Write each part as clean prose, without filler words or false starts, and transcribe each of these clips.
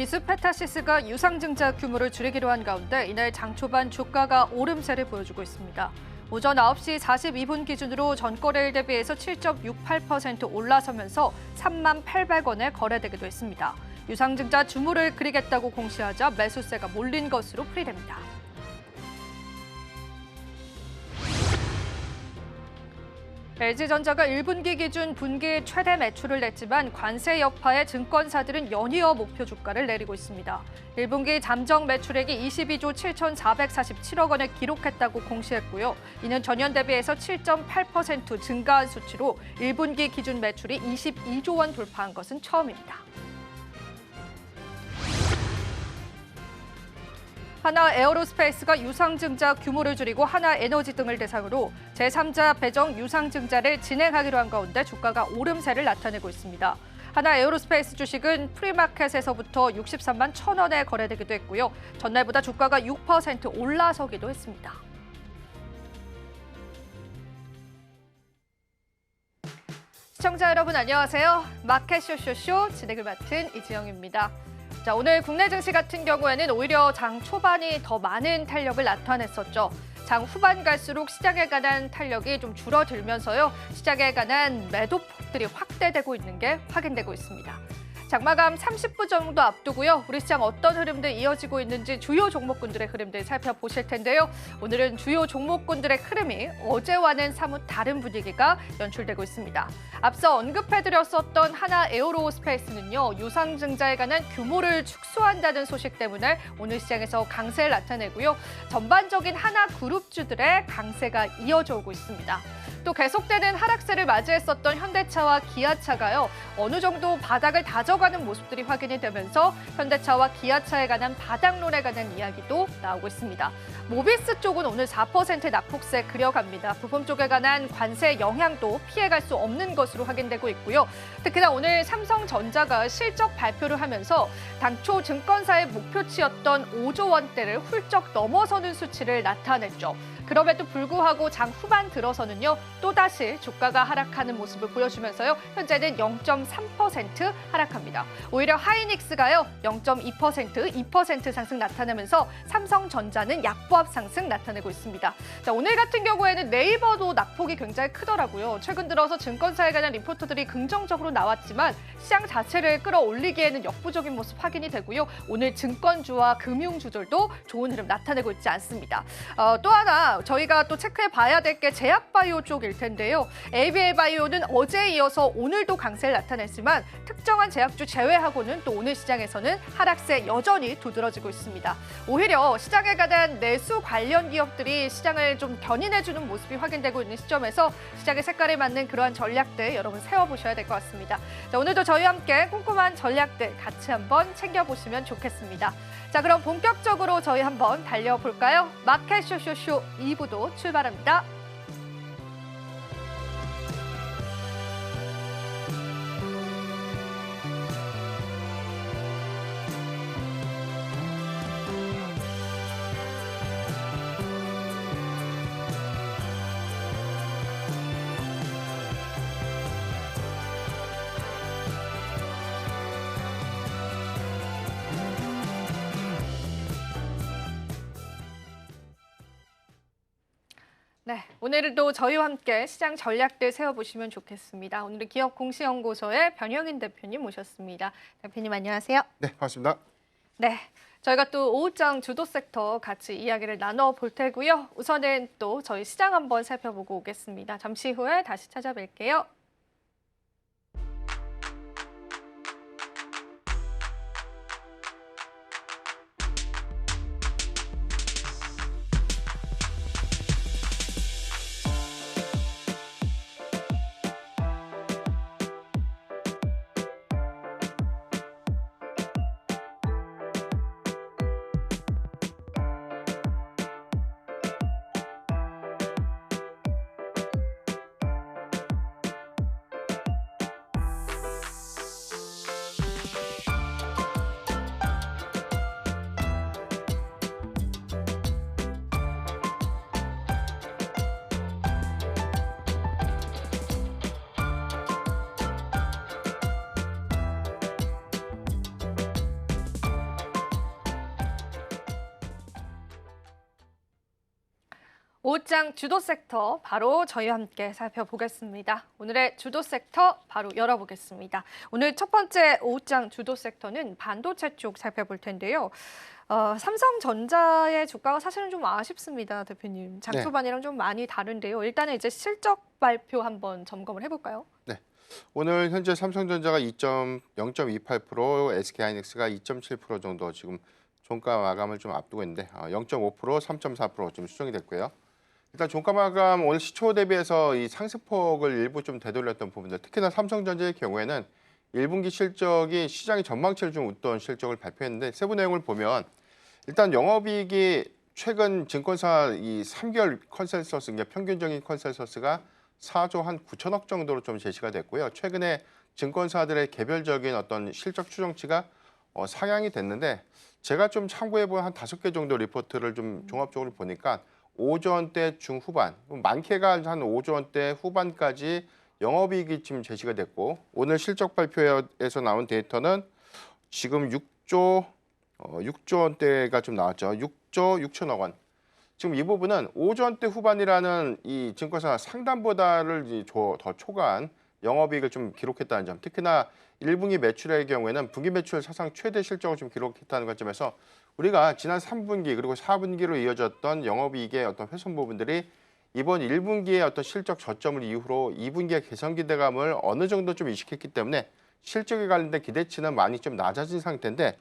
리스페타시스가 유상증자 규모를 줄이기로 한 가운데 이날 장 초반 주가가 오름세를 보여주고 있습니다. 오전 9시 42분 기준으로 전거래일 대비해서 7.68% 올라서면서 38,800원에 거래되기도 했습니다. 유상증자 주물을 그리겠다고 공시하자 매수세가 몰린 것으로 풀이됩니다. LG전자가 1분기 기준 분기 최대 매출을 냈지만 관세 여파에 증권사들은 연이어 목표 주가를 내리고 있습니다. 1분기 잠정 매출액이 22조 7,447억 원을 기록했다고 공시했고요. 이는 전년 대비해서 7.8% 증가한 수치로 1분기 기준 매출이 22조 원 돌파한 것은 처음입니다. 하나 에어로스페이스가 유상증자 규모를 줄이고 하나에너지 등을 대상으로 제3자 배정 유상증자를 진행하기로 한 가운데 주가가 오름세를 나타내고 있습니다. 하나 에어로스페이스 주식은 프리마켓에서부터 63만 1,000원에 거래되기도 했고요. 전날보다 주가가 6% 올라서기도 했습니다. 시청자 여러분 안녕하세요. 마켓 쇼쇼쇼 진행을 맡은 이지영입니다. 자, 오늘 국내 증시 같은 경우에는 오히려 장 초반이 더 많은 탄력을 나타냈었죠. 장 후반 갈수록 시장에 관한 탄력이 좀 줄어들면서요. 시장에 관한 매도폭들이 확대되고 있는 게 확인되고 있습니다. 장마감 30분 정도 앞두고요. 우리 시장 어떤 흐름들 이어지고 있는지 주요 종목군들의 흐름들 살펴보실 텐데요. 오늘은 주요 종목군들의 흐름이 어제와는 사뭇 다른 분위기가 연출되고 있습니다. 앞서 언급해드렸었던 하나 에어로스페이스는요. 유상증자에 관한 규모를 축소한다는 소식 때문에 오늘 시장에서 강세를 나타내고요. 전반적인 하나 그룹주들의 강세가 이어져 오고 있습니다. 또 계속되는 하락세를 맞이했었던 현대차와 기아차가요. 어느 정도 바닥을 다져가는 모습들이 확인이 되면서 현대차와 기아차에 관한 바닥론에 관한 이야기도 나오고 있습니다. 모비스 쪽은 오늘 4% 낙폭세 그려갑니다. 부품 쪽에 관한 관세 영향도 피해갈 수 없는 것으로 확인되고 있고요. 특히나 오늘 삼성전자가 실적 발표를 하면서 당초 증권사의 목표치였던 5조 원대를 훌쩍 넘어서는 수치를 나타냈죠. 그럼에도 불구하고 장 후반 들어서는요. 또다시 주가가 하락하는 모습을 보여주면서요. 현재는 0.3% 하락합니다. 오히려 하이닉스가요. 0.2%, 2% 상승 나타내면서 삼성전자는 약보합 상승 나타내고 있습니다. 자, 오늘 같은 경우에는 네이버도 낙폭이 굉장히 크더라고요. 최근 들어서 증권사에 관한 리포트들이 긍정적으로 나왔지만 시장 자체를 끌어올리기에는 역부족인 모습 확인이 되고요. 오늘 증권주와 금융주들도 좋은 흐름 나타내고 있지 않습니다. 또 하나 저희가 또 체크해 봐야 될 게 제약바이오 쪽일 텐데요. ABL바이오는 어제에 이어서 오늘도 강세를 나타냈지만 특정한 제약주 제외하고는 또 오늘 시장에서는 하락세 여전히 두드러지고 있습니다. 오히려 시장에 관한 내수 관련 기업들이 시장을 좀 견인해주는 모습이 확인되고 있는 시점에서 시장의 색깔에 맞는 그러한 전략들 여러분 세워보셔야 될 것 같습니다. 자, 오늘도 저희와 함께 꼼꼼한 전략들 같이 한번 챙겨보시면 좋겠습니다. 자, 그럼 본격적으로 저희 한번 달려볼까요? 마켓 쇼쇼쇼 2부도 출발합니다. 네, 오늘도 저희와 함께 시장 전략들 세워보시면 좋겠습니다. 오늘은 기업공시연구소의 변형인 대표님 모셨습니다. 대표님 안녕하세요. 네, 반갑습니다. 네, 저희가 또 오후장 주도 섹터 같이 이야기를 나눠볼 테고요. 우선은 또 저희 시장 한번 살펴보고 오겠습니다. 잠시 후에 다시 찾아뵐게요. 오후장 주도 섹터 바로 저희와 함께 살펴보겠습니다. 오늘의 주도 섹터 바로 열어보겠습니다. 오늘 첫 번째 오후장 주도 섹터는 반도체 쪽 살펴볼 텐데요. 삼성전자의 주가가 사실은 좀 아쉽습니다, 대표님. 장 네. 초반이랑 좀 많이 다른데요. 일단은 이제 실적 발표 한번 점검을 해볼까요? 네. 오늘 현재 삼성전자가 0.28%, SK하이닉스가 2.7% 정도 지금 종가 마감을 좀 앞두고 있는데 0.5%, 3.4% 지금 수정이 됐고요. 일단 종가 마감 오늘 시초 대비해서 이 상승폭을 일부 좀 되돌렸던 부분들, 특히나 삼성전자의 경우에는 1분기 실적이 시장이 전망치를 좀 웃돈 실적을 발표했는데 세부 내용을 보면 일단 영업이익이 최근 증권사 이 3개월 컨센서스, 그러니까 평균적인 컨센서스가 4조 한 9천억 정도로 좀 제시가 됐고요. 최근에 증권사들의 개별적인 어떤 실적 추정치가 상향이 됐는데 제가 좀 참고해본 한 5개 정도 리포트를 좀 종합적으로 보니까 5조 원대 중후반, 많게가 한 5조 원대 후반까지 영업이익이 지금 제시가 됐고 오늘 실적 발표에서 나온 데이터는 지금 6조 원대가 좀 나왔죠. 6조 6천억 원. 지금 이 부분은 5조 원대 후반이라는 이 증권사 상단보다를 더 초과한 영업이익을 좀 기록했다는 점. 특히나 1분기 매출의 경우에는 분기 매출 사상 최대 실적을 좀 기록했다는 관점에서 우리가 지난 3분기 그리고 4분기로 이어졌던 영업이익의 어떤 훼손 부분들이 이번 1분기의 어떤 실적 저점을 이후로 2분기의 개선 기대감을 어느 정도 좀 이식했기 때문에 실적에 관련된 기대치는 많이 좀 낮아진 상태인데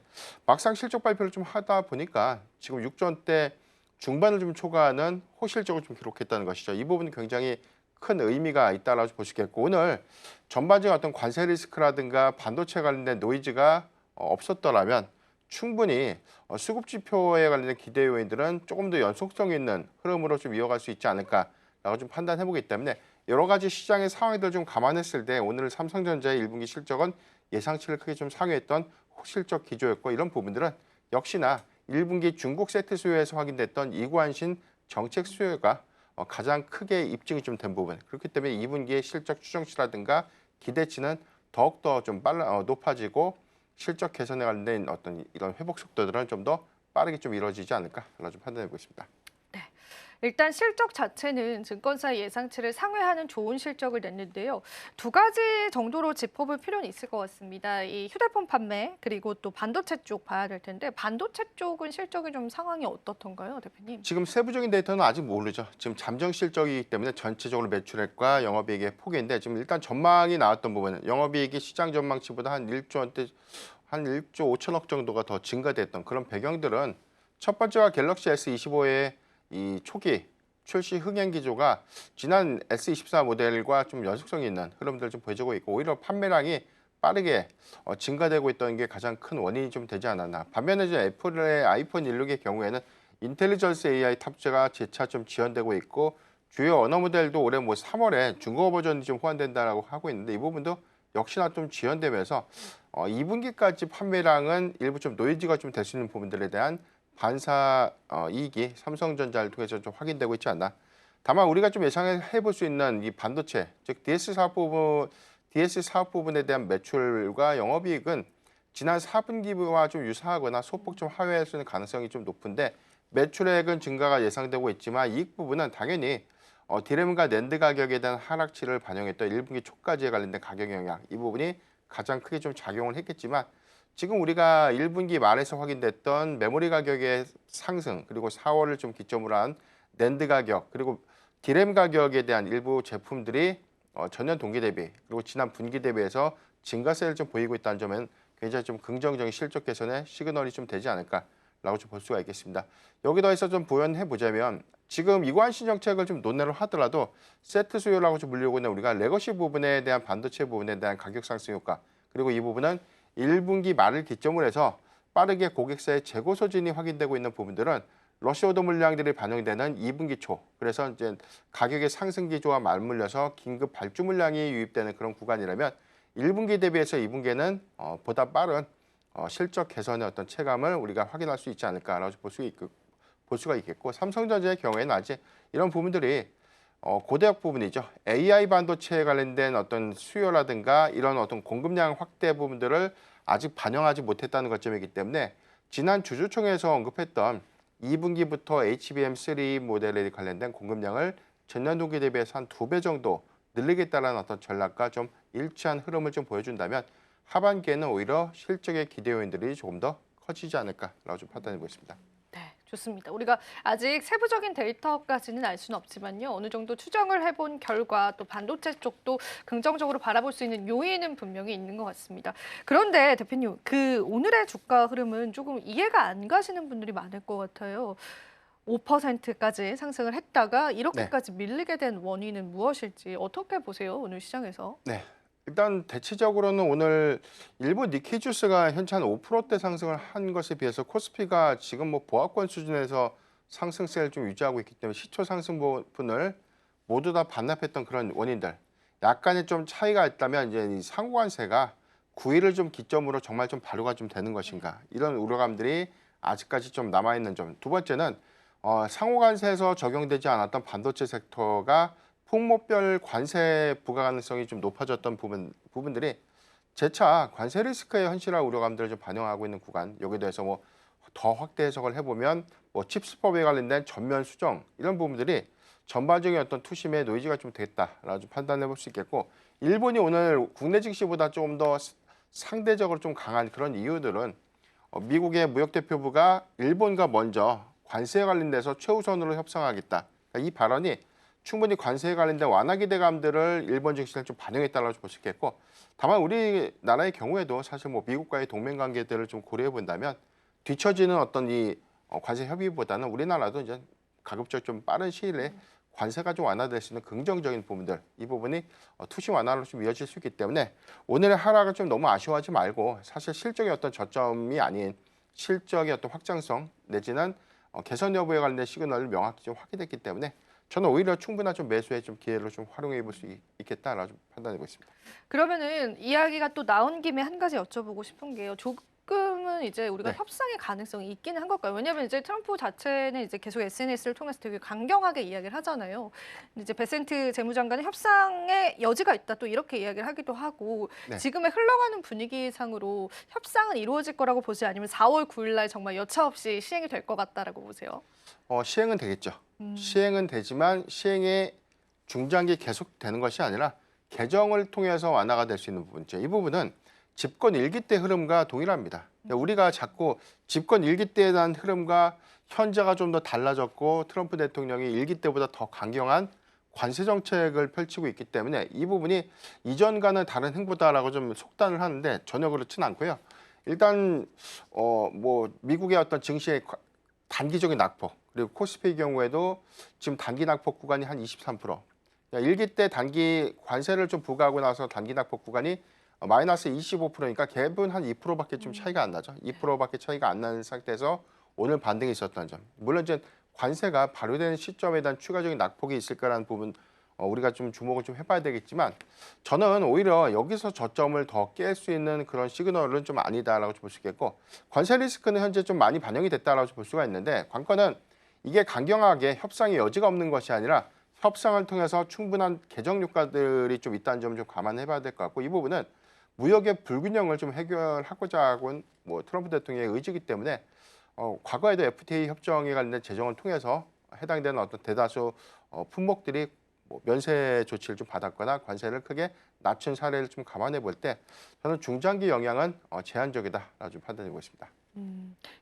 막상 실적 발표를 좀 하다 보니까 지금 6조 원대 중반을 좀 초과하는 호실적을 좀 기록했다는 것이죠. 이 부분이 굉장히 큰 의미가 있다라고 볼 수 있겠고 오늘 전반적인 어떤 관세 리스크라든가 반도체 관련된 노이즈가 없었더라면 충분히 수급 지표에 관련된 기대 요인들은 조금 더 연속성 있는 흐름으로 좀 이어갈 수 있지 않을까라고 좀 판단해 보기 때문에 여러 가지 시장의 상황들을 좀 감안했을 때 오늘 삼성전자의 1분기 실적은 예상치를 크게 좀 상회했던 호실적 기조였고 이런 부분들은 역시나 1분기 중국 세트 수요에서 확인됐던 이관신 정책 수요가 가장 크게 입증이 좀 된 부분. 그렇기 때문에 2분기의 실적 추정치라든가 기대치는 더욱더 좀 높아지고 실적 개선에 관련된 어떤 이런 회복 속도들은 좀 더 빠르게 좀 이루어지지 않을까라고 좀 판단해 보고 있습니다. 일단 실적 자체는 증권사 예상치를 상회하는 좋은 실적을 냈는데요. 두 가지 정도로 짚어볼 필요는 있을 것 같습니다. 이 휴대폰 판매 그리고 또 반도체 쪽 봐야 될 텐데 반도체 쪽은 실적이 좀 상황이 어떻던가요, 대표님? 지금 세부적인 데이터는 아직 모르죠. 지금 잠정 실적이기 때문에 전체적으로 매출액과 영업이익의 폭인데 지금 일단 전망이 나왔던 부분은 영업이익이 시장 전망치보다 한 1조 원대 한 1조 5천억 정도가 더 증가됐던 그런 배경들은 첫 번째가 갤럭시 S25의 이 초기 출시 흥행 기조가 지난 S24 모델과 좀 연속성이 있는 흐름들을 좀 보여주고 있고 오히려 판매량이 빠르게 증가되고 있던 게 가장 큰 원인이 좀 되지 않았나. 반면에 이제 애플의 아이폰 16의 경우에는 인텔리전스 AI 탑재가 재차 좀 지연되고 있고 주요 언어 모델도 올해 뭐 3월에 중국어 버전이 좀 호환된다라고 하고 있는데 이 부분도 역시나 좀 지연되면서 2분기까지 판매량은 일부 좀 노이즈가 좀 될 수 있는 부분들에 대한 반사 이익이 삼성전자를 통해서 좀 확인되고 있지 않나. 다만 우리가 좀 예상해 볼 수 있는 이 반도체, 즉 DS 사업 부분에 대한 매출과 영업이익은 지난 4분기와 좀 유사하거나 소폭 좀 하회할 수 있는 가능성이 좀 높은데 매출액은 증가가 예상되고 있지만 이익 부분은 당연히 디램과 낸드 가격에 대한 하락치를 반영했던 1분기 초까지에 관련된 가격 영향 이 부분이 가장 크게 좀 작용을 했겠지만 지금 우리가 1분기 말에서 확인됐던 메모리 가격의 상승 그리고 4월을 좀 기점으로 한 낸드 가격 그리고 디램 가격에 대한 일부 제품들이 전년 동기 대비 그리고 지난 분기 대비해서 증가세를 좀 보이고 있다는 점은 굉장히 좀 긍정적인 실적 개선의 시그널이 좀 되지 않을까라고 좀 볼 수가 있겠습니다. 여기 더해서 좀 부연해 보자면 지금 이관신 정책을 좀 논의를 하더라도 세트 수요라고 좀 불리고 있는 우리가 레거시 부분에 대한 반도체 부분에 대한 가격 상승 효과 그리고 이 부분은 1분기 말을 기점으로 해서 빠르게 고객사의 재고 소진이 확인되고 있는 부분들은 러시 오더 물량들이 반영되는 2분기 초 그래서 이제 가격의 상승 기조와 맞물려서 긴급 발주 물량이 유입되는 그런 구간이라면 1분기 대비해서 2분기에는 보다 빠른 실적 개선의 어떤 체감을 우리가 확인할 수 있지 않을까라고 볼 수가 있겠고 삼성전자의 경우에는 아직 이런 부분들이 고대역 부분이죠. AI 반도체에 관련된 어떤 수요라든가 이런 어떤 공급량 확대 부분들을 아직 반영하지 못했다는 것점이기 때문에 지난 주주총회에서 언급했던 2분기부터 HBM3 모델에 관련된 공급량을 전년 동기 대비해서 한 2배 정도 늘리겠다는 어떤 전략과 좀 일치한 흐름을 좀 보여준다면 하반기에는 오히려 실적의 기대 요인들이 조금 더 커지지 않을까라고 좀 판단해보고 있습니다. 네, 좋습니다. 우리가 아직 세부적인 데이터까지는 알 수는 없지만요. 어느 정도 추정을 해본 결과 또 반도체 쪽도 긍정적으로 바라볼 수 있는 요인은 분명히 있는 것 같습니다. 그런데 대표님, 오늘의 주가 흐름은 조금 이해가 안 가시는 분들이 많을 것 같아요. 5%까지 상승을 했다가 이렇게까지 밀리게 된 원인은 무엇일지 어떻게 보세요, 오늘 시장에서? 네. 일단 대체적으로는 오늘 일부 니케이 주스가 현재 한 5%대 상승을 한 것에 비해서 코스피가 지금 뭐 보합권 수준에서 상승세를 좀 유지하고 있기 때문에 시초 상승 부분을 모두 다 반납했던 그런 원인들. 약간의 좀 차이가 있다면 이제 이 상호관세가 9일을 좀 기점으로 정말 좀 발효가 좀 되는 것인가 이런 우려감들이 아직까지 좀 남아 있는 점. 두 번째는 상호관세에서 적용되지 않았던 반도체 섹터가 품목별 관세 부과 가능성이 좀 높아졌던 부분들이 재차 관세 리스크의 현실화 우려감들을 좀 반영하고 있는 구간. 여기에 대해서 뭐 더 확대 해석을 해보면 뭐 칩스법에 관련된 전면 수정 이런 부분들이 전반적인 어떤 투심의 노이즈가 좀 됐다라고 좀 판단해 볼 수 있겠고, 일본이 오늘 국내 증시보다 조금 더 상대적으로 좀 강한 그런 이유들은 미국의 무역대표부가 일본과 먼저 관세에 관련돼서 최우선으로 협상하겠다. 그러니까 이 발언이 충분히 관세에 관련된 완화 기대감들을 일본 증시를 좀 반영했다고 볼 수 있겠고, 다만 우리나라의 경우에도 사실 뭐 미국과의 동맹 관계들을 좀 고려해 본다면 뒤처지는 어떤 이 관세 협의보다는 우리나라도 이제 가급적 좀 빠른 시일 내에 관세가 좀 완화될 수 있는 긍정적인 부분들, 이 부분이 투시 완화로 좀 이어질 수 있기 때문에 오늘의 하락을 좀 너무 아쉬워하지 말고 사실 실적의 어떤 저점이 아닌 실적의 어떤 확장성 내지는 개선 여부에 관련된 시그널을 명확히 좀 확인했기 때문에 저는 오히려 충분한 좀 매수의 좀 기회를 좀 활용해 볼 수 있겠다라고 좀 판단하고 있습니다. 그러면은 이야기가 또 나온 김에 한 가지 여쭤보고 싶은 게요. 조금은 이제 우리가 네. 협상의 가능성이 있기는 한 걸까요? 왜냐하면 이제 트럼프 자체는 이제 계속 SNS를 통해서 되게 강경하게 이야기를 하잖아요. 근데 이제 베센트 재무장관은 협상의 여지가 있다 또 이렇게 이야기를 하기도 하고, 네. 지금의 흘러가는 분위기상으로 협상은 이루어질 거라고 보세요? 아니면 4월 9일 날 정말 여차없이 시행이 될 것 같다라고 보세요? 시행은 되겠죠. 음. 시행은 되지만 시행의 중장기 계속되는 것이 아니라 개정을 통해서 완화가 될 수 있는 부분이죠. 이 부분은 집권 일기 때 흐름과 동일합니다. 그러니까 우리가 자꾸 집권 일기 때에 대한 흐름과 현재가 좀 더 달라졌고 트럼프 대통령이 일기 때보다 더 강경한 관세 정책을 펼치고 있기 때문에 이 부분이 이전과는 다른 행보다라고 좀 속단을 하는데 전혀 그렇지는 않고요. 일단 뭐 미국의 어떤 증시의 단기적인 낙폭, 그리고 코스피의 경우에도 지금 단기 낙폭 구간이 한 23%. 그러니까 일기 때 단기 관세를 좀 부과하고 나서 단기 낙폭 구간이 마이너스 25%니까 갭은 한 2%밖에 좀 차이가 안 나죠. 2%밖에 차이가 안 나는 상태에서 오늘 반등이 있었던 점. 물론 이제 관세가 발효되는 시점에 대한 추가적인 낙폭이 있을 거라는 부분 우리가 좀 주목을 좀 해봐야 되겠지만, 저는 오히려 여기서 저점을 더 깰 수 있는 그런 시그널은 좀 아니다라고 볼 수 있겠고, 관세 리스크는 현재 좀 많이 반영이 됐다라고 볼 수가 있는데, 관건은 이게 강경하게 협상의 여지가 없는 것이 아니라 협상을 통해서 충분한 개정 효과들이 좀 있다는 점을 좀 감안해봐야 될 것 같고, 이 부분은 무역의 불균형을 좀 해결하고자 하고 뭐 트럼프 대통령의 의지이기 때문에 과거에도 FTA 협정에 관련된 제정을 통해서 해당되는 어떤 대다수 품목들이 뭐 면세 조치를 좀 받았거나 관세를 크게 낮춘 사례를 좀 감안해 볼 때 저는 중장기 영향은 제한적이다라고 좀 판단하고 있습니다.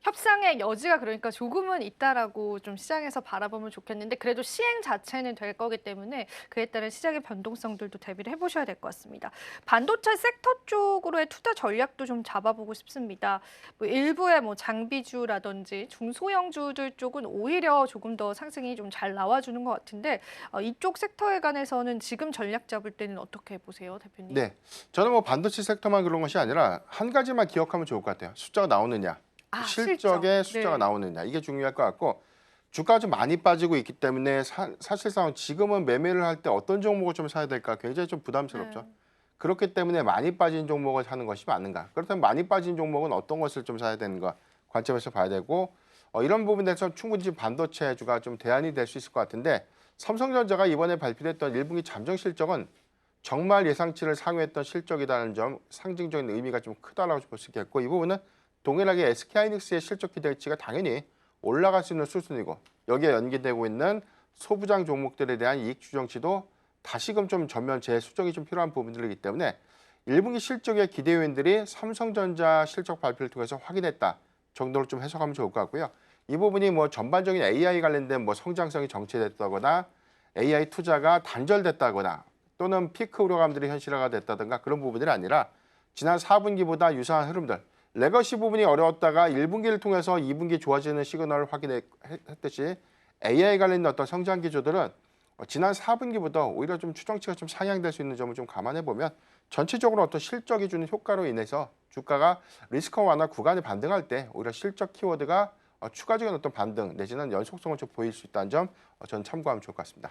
협상의 여지가 그러니까 조금은 있다라고 좀 시장에서 바라보면 좋겠는데, 그래도 시행 자체는 될 거기 때문에 그에 따른 시장의 변동성들도 대비를 해보셔야 될 것 같습니다. 반도체 섹터 쪽으로의 투자 전략도 좀 잡아보고 싶습니다. 뭐 일부의 뭐 장비주라든지 중소형주들 쪽은 오히려 조금 더 상승이 좀 잘 나와주는 것 같은데, 이쪽 섹터에 관해서는 지금 전략 잡을 때는 어떻게 보세요, 대표님? 네, 저는 뭐 반도체 섹터만 그런 것이 아니라 한 가지만 기억하면 좋을 것 같아요. 숫자가 나오느냐, 실적의 숫자가 네. 나오느냐, 이게 중요할 것 같고, 주가가 좀 많이 빠지고 있기 때문에 사실상 지금은 매매를 할 때 어떤 종목을 좀 사야 될까 굉장히 좀 부담스럽죠. 네. 그렇기 때문에 많이 빠진 종목을 사는 것이 맞는가? 그렇다면 많이 빠진 종목은 어떤 것을 좀 사야 되는가 관점에서 봐야 되고, 이런 부분에서 충분히 지금 반도체주가 좀 대안이 될 수 있을 것 같은데, 삼성전자가 이번에 발표됐던 1분기 잠정 실적은 정말 예상치를 상회했던 실적이라는 점, 상징적인 의미가 좀 크다라고 볼 수 있겠고, 이 부분은 동일하게 SK하이닉스의 실적 기대치가 당연히 올라갈 수 있는 수순이고 여기에 연계되고 있는 소부장 종목들에 대한 이익 추정치도 다시금 좀 전면 재수정이 좀 필요한 부분들이기 때문에 1분기 실적의 기대 요인들이 삼성전자 실적 발표를 통해서 확인했다 정도로 좀 해석하면 좋을 것 같고요. 이 부분이 뭐 전반적인 AI 관련된 뭐 성장성이 정체됐다거나 AI 투자가 단절됐다거나 또는 피크 우려감들이 현실화가 됐다든가 그런 부분들이 아니라 지난 4분기보다 유사한 흐름들, 레거시 부분이 어려웠다가 1분기를 통해서 2분기 좋아지는 시그널을 확인했듯이 AI 관련된 어떤 성장 기조들은 지난 4분기보다 오히려 좀 추정치가 좀 상향될 수 있는 점을 좀 감안해 보면 전체적으로 어떤 실적이 주는 효과로 인해서 주가가 리스크 완화 구간에 반등할 때 오히려 실적 키워드가 추가적인 어떤 반등 내지는 연속성을 좀 보일 수 있다는 점 저는 참고하면 좋을 것 같습니다.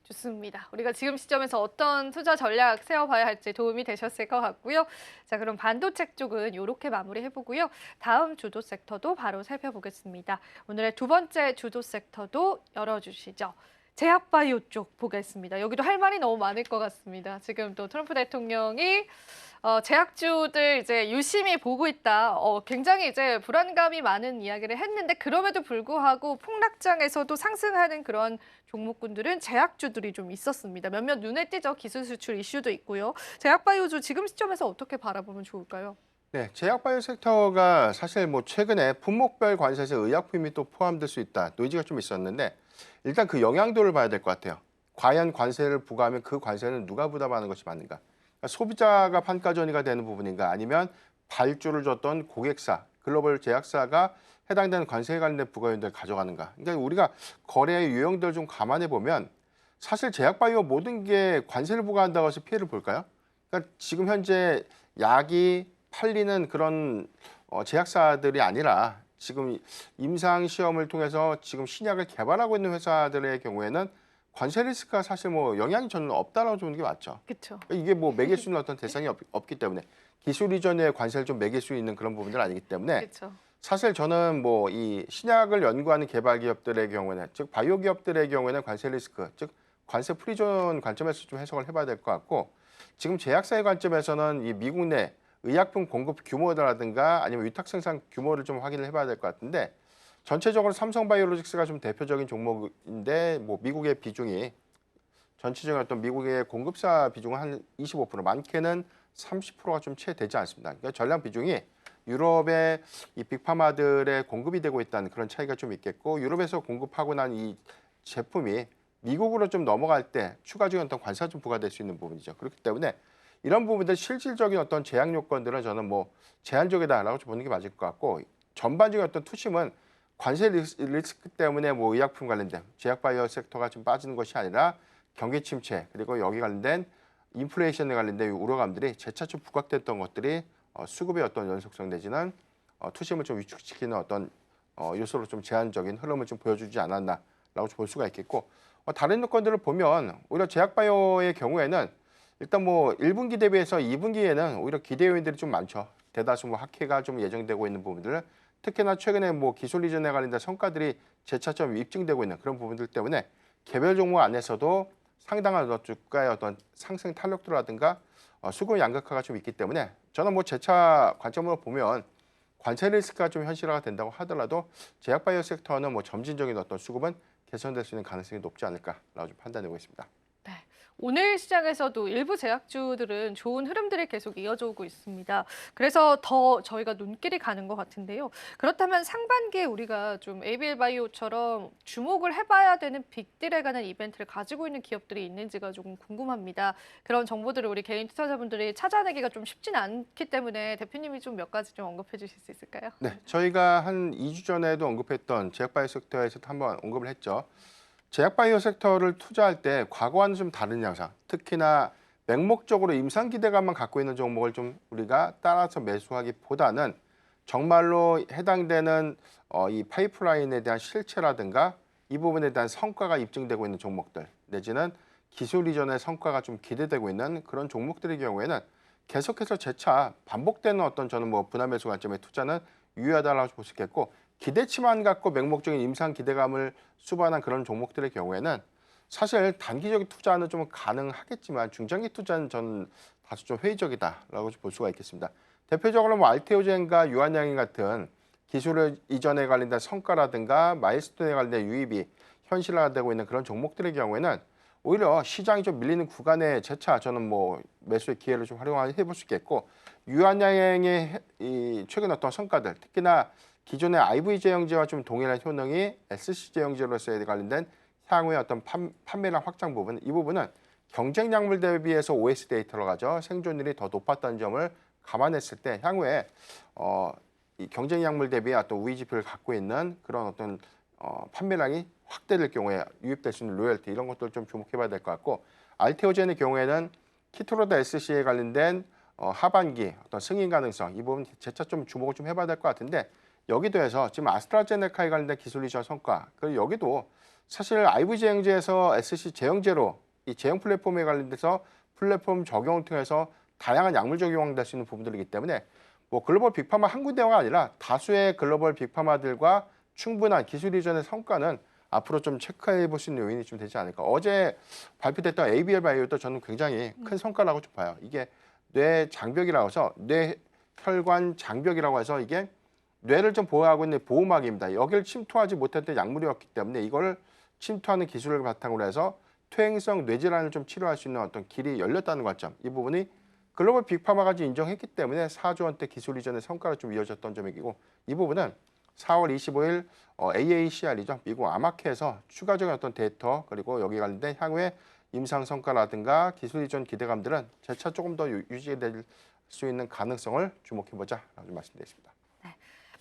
좋습니다. 우리가 지금 시점에서 어떤 투자 전략 세워봐야 할지 도움이 되셨을 것 같고요. 자, 그럼 반도체 쪽은 이렇게 마무리해보고요. 다음 주도 섹터도 바로 살펴보겠습니다. 오늘의 두 번째 주도 섹터도 열어주시죠. 제약바이오 쪽 보겠습니다. 여기도 할 말이 너무 많을 것 같습니다. 지금 또 트럼프 대통령이 제약주들 이제 유심히 보고 있다. 굉장히 이제 불안감이 많은 이야기를 했는데 그럼에도 불구하고 폭락장에서도 상승하는 그런 종목군들은 제약주들이 좀 있었습니다. 몇몇 눈에 띄죠. 기술 수출 이슈도 있고요. 제약바이오주 지금 시점에서 어떻게 바라보면 좋을까요? 네, 제약바이오 섹터가 사실 뭐 최근에 품목별 관세에서 의약품이 또 포함될 수 있다. 노이즈가 좀 있었는데 일단 그 영향도를 봐야 될 것 같아요. 과연 관세를 부과하면 그 관세는 누가 부담하는 것이 맞는가? 그러니까 소비자가 판가전이가 되는 부분인가 아니면 발주를 줬던 고객사, 글로벌 제약사가 해당되는 관세에 관련된 부가요인들을 가져가는가? 그러니까 우리가 거래의 유형들을 좀 감안해 보면 사실 제약바이오 모든 게 관세를 부과한다고 해서 피해를 볼까요? 그러니까 지금 현재 약이 팔리는 그런 제약사들이 아니라 지금 임상 시험을 통해서 지금 신약을 개발하고 있는 회사들의 경우에는 관세 리스크가 사실 뭐 영향이 저는 없다라고 보는 게 맞죠. 그렇죠. 이게 뭐 매길 수 있는 어떤 대상이 없기 때문에 기술 이전의 관세를 좀 매길 수 있는 그런 부분들은 아니기 때문에 그렇죠. 사실 저는 뭐 이 신약을 연구하는 개발 기업들의 경우에는 즉 바이오 기업들의 경우에는 관세 리스크 즉 관세 프리존 관점에서 좀 해석을 해봐야 될 것 같고 지금 제약사의 관점에서는 이 미국 내 의약품 공급 규모라든가 아니면 위탁 생산 규모를 좀 확인을 해봐야 될 것 같은데 전체적으로 삼성바이오로직스가 좀 대표적인 종목인데 뭐 미국의 비중이 전체적인 어떤 미국의 공급사 비중은 한 25%, 많게는 30%가 좀 채 되지 않습니다. 그러니까 전량 비중이 유럽의 이 빅파마들의 공급이 되고 있다는 그런 차이가 좀 있겠고 유럽에서 공급하고 난 이 제품이 미국으로 좀 넘어갈 때 추가적인 어떤 관세가 좀 부과될 수 있는 부분이죠. 그렇기 때문에 이런 부분들 실질적인 어떤 제약 요건들은 저는 뭐 제한적이다라고 보는 게 맞을 것 같고 전반적인 어떤 투심은 관세 리스크 때문에 뭐 의약품 관련된 제약바이오 섹터가 좀 빠지는 것이 아니라 경기 침체 그리고 여기 관련된 인플레이션에 관련된 우려감들이 재차 좀 부각됐던 것들이 수급의 어떤 연속성 내지는 투심을 좀 위축시키는 어떤 요소로 좀 제한적인 흐름을 좀 보여주지 않았나라고 볼 수가 있겠고 다른 요건들을 보면 오히려 제약바이오의 경우에는 일단 뭐 1분기 대비해서 2분기에는 오히려 기대 요인들이 좀 많죠. 대다수 뭐 학회가 좀 예정되고 있는 부분들 특히나 최근에 뭐 기술 이전에 관련된 성과들이 재차 좀 입증되고 있는 그런 부분들 때문에 개별 종목 안에서도 상당한 주가의 어떤 상승 탄력도라든가 수급 양극화가 좀 있기 때문에 저는 뭐 재차 관점으로 보면 관세 리스크가 좀 현실화가 된다고 하더라도 제약바이오 섹터는 뭐 점진적인 어떤 수급은 개선될 수 있는 가능성이 높지 않을까라고 좀 판단하고 있습니다. 네. 오늘 시장에서도 일부 제약주들은 좋은 흐름들이 계속 이어져 오고 있습니다. 그래서 더 저희가 눈길이 가는 것 같은데요. 그렇다면 상반기에 우리가 좀 ABL 바이오처럼 주목을 해봐야 되는 빅딜에 관한 이벤트를 가지고 있는 기업들이 있는지가 조금 궁금합니다. 그런 정보들을 우리 개인 투자자분들이 찾아내기가 좀 쉽지는 않기 때문에 대표님이 좀 몇 가지 좀 언급해 주실 수 있을까요? 네, 저희가 한 2주 전에도 언급했던 제약바이오 섹터에서도 한번 언급을 했죠. 제약바이오 섹터를 투자할 때 과거와는 좀 다른 양상, 특히나 맹목적으로 임상 기대감만 갖고 있는 종목을 좀 우리가 따라서 매수하기보다는 정말로 해당되는 이 파이프라인에 대한 실체라든가 이 부분에 대한 성과가 입증되고 있는 종목들 내지는 기술 이전의 성과가 좀 기대되고 있는 그런 종목들의 경우에는 계속해서 재차 반복되는 어떤 저는 뭐 분할 매수 관점의 투자는 유효하다고 볼 수 있겠고 기대치만 갖고 맹목적인 임상 기대감을 수반한 그런 종목들의 경우에는 사실 단기적인 투자는 좀 가능하겠지만 중장기 투자는 저는 다소 좀 회의적이다라고 볼 수가 있겠습니다. 대표적으로 뭐 알테오젠과 유한양행 같은 기술 이전에 관련된 성과라든가 마일스톤에 관련된 유입이 현실화되고 있는 그런 종목들의 경우에는 오히려 시장이 좀 밀리는 구간에 재차 저는 뭐 매수의 기회를 좀 활용해 볼 수 있겠고, 유한양행의 이 최근 어떤 성과들, 특히나 기존의 IV 제형제와 좀 동일한 효능이 SC 제형제로서에 관련된 향후의 어떤 판매량 확장 부분, 이 부분은 경쟁 약물 대비해서 OS 데이터로 가죠. 생존율이 더 높았다는 점을 감안했을 때 향후에 이 경쟁 약물 대비 어떤 우위 지표를 갖고 있는 그런 어떤 판매량이 확대될 경우에 유입될 수 있는 로열티, 이런 것들 좀 주목해봐야 될 것 같고, 알테오젠의 경우에는 키토로드 SC에 관련된 하반기 어떤 승인 가능성, 이 부분 재차 좀 주목을 좀 해봐야 될 것 같은데, 여기도 해서 지금 아스트라제네카에 관련된 기술 이전 성과, 그리고 여기도 사실 IV 제형제에서 SC 제형제로 이 제형 플랫폼에 관련돼서 플랫폼 적용을 통해서 다양한 약물 적용될 수 있는 부분들이기 때문에 뭐 글로벌 빅파마 한 군데가 아니라 다수의 글로벌 빅파마들과 충분한 기술 이전의 성과는 앞으로 좀 체크해 볼 수 있는 요인이 좀 되지 않을까. 어제 발표됐던 ABL 바이오도 저는 굉장히 큰 성과라고 좀 봐요. 이게 뇌 장벽이라고 해서 뇌혈관 장벽이라고 해서 이게 뇌를 좀 보호하고 있는 보호막입니다. 여기를 침투하지 못했던 약물이었기 때문에 이걸 침투하는 기술을 바탕으로 해서 퇴행성 뇌질환을 좀 치료할 수 있는 어떤 길이 열렸다는 관점, 이 부분이 글로벌 빅파마가 인정했기 때문에 4조 원대 기술 이전의 성과로 좀 이어졌던 점이고, 이 부분은 4월 25일 AACR이죠. 미국 아마케에서 추가적인 어떤 데이터, 그리고 여기 관련된 향후의 임상 성과라든가 기술 이전 기대감들은 재차 조금 더 유지될 수 있는 가능성을 주목해보자라고 말씀드리겠습니다.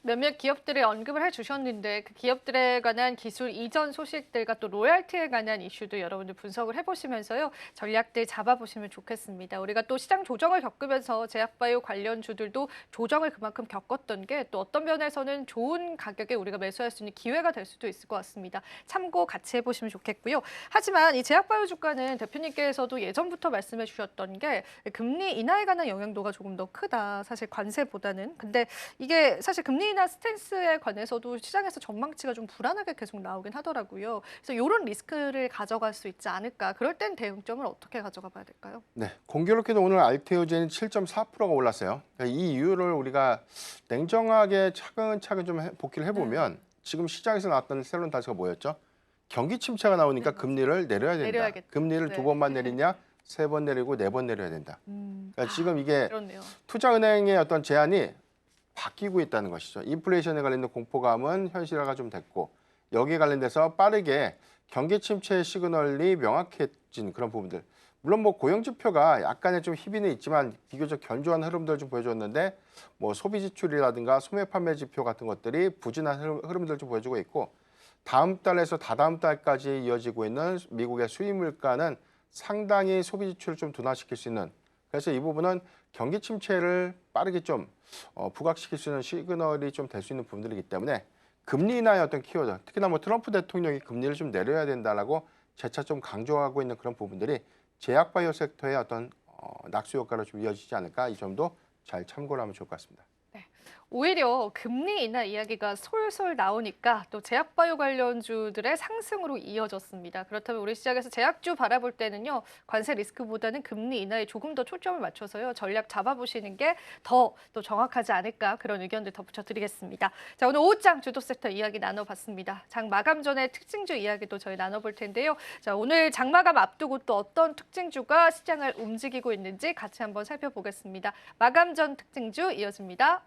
몇몇 기업들의 언급을 해주셨는데 그 기업들에 관한 기술 이전 소식들과 또 로열티에 관한 이슈도 여러분들 분석을 해보시면서요. 전략들 잡아보시면 좋겠습니다. 우리가 또 시장 조정을 겪으면서 제약바이오 관련주들도 조정을 그만큼 겪었던 게 또 어떤 면에서는 좋은 가격에 우리가 매수할 수 있는 기회가 될 수도 있을 것 같습니다. 참고 같이 해보시면 좋겠고요. 하지만 이 제약바이오 주가는 대표님께서도 예전부터 말씀해 주셨던 게 금리 인하에 관한 영향도가 조금 더 크다. 사실 관세보다는. 근데 이게 사실 금리 나 스탠스에 관해서도 시장에서 전망치가 좀 불안하게 계속 나오긴 하더라고요. 그래서 이런 리스크를 가져갈 수 있지 않을까. 그럴 땐 대응점을 어떻게 가져가 봐야 될까요? 네, 공교롭게도 오늘 알테오젠이 7.4%가 올랐어요. 이 이유를 우리가 냉정하게 차근차근 좀 복기를 해보면 지금 시장에서 나왔던 새로운 단서가 뭐였죠? 경기 침체가 나오니까 금리를 내려야 된다. 내려야겠다. 금리를 두 번만 내리냐, 세 번 내리고 네 번 내려야 된다. 그러니까 지금 이게 그렇네요. 투자은행의 어떤 제안이 바뀌고 있다는 것이죠. 인플레이션에 관련된 공포감은 현실화가 좀 됐고, 여기에 관련돼서 빠르게 경기 침체 시그널이 명확해진 그런 부분들. 물론 뭐 고용 지표가 약간의 좀 희비는 있지만 비교적 견조한 흐름들을 좀 보여줬는데, 뭐 소비 지출이라든가 소매 판매 지표 같은 것들이 부진한 흐름들을 좀 보여주고 있고, 다음 달에서 다다음 달까지 이어지고 있는 미국의 수입 물가는 상당히 소비 지출을 좀 둔화시킬 수 있는, 그래서 이 부분은 경기 침체를 빠르게 좀 부각시킬 수 있는 시그널이 좀 될 수 있는 부분들이기 때문에 금리 인하의 어떤 키워드, 특히나 뭐 트럼프 대통령이 금리를 좀 내려야 된다라고 재차 좀 강조하고 있는 그런 부분들이 제약바이오 섹터의 어떤 낙수 효과로 좀 이어지지 않을까, 이 점도 잘 참고를 하면 좋을 것 같습니다. 오히려 금리 인하 이야기가 솔솔 나오니까 또 제약바이오 관련주들의 상승으로 이어졌습니다. 그렇다면 우리 시장에서 제약주 바라볼 때는요. 관세 리스크보다는 금리 인하에 조금 더 초점을 맞춰서요. 전략 잡아보시는 게 더 또 정확하지 않을까, 그런 의견들 덧붙여드리겠습니다. 자, 오늘 오후장 주도 섹터 이야기 나눠봤습니다. 장 마감 전에 특징주 이야기도 저희 나눠볼 텐데요. 자, 오늘 장 마감 앞두고 또 어떤 특징주가 시장을 움직이고 있는지 같이 한번 살펴보겠습니다. 마감 전 특징주 이어집니다.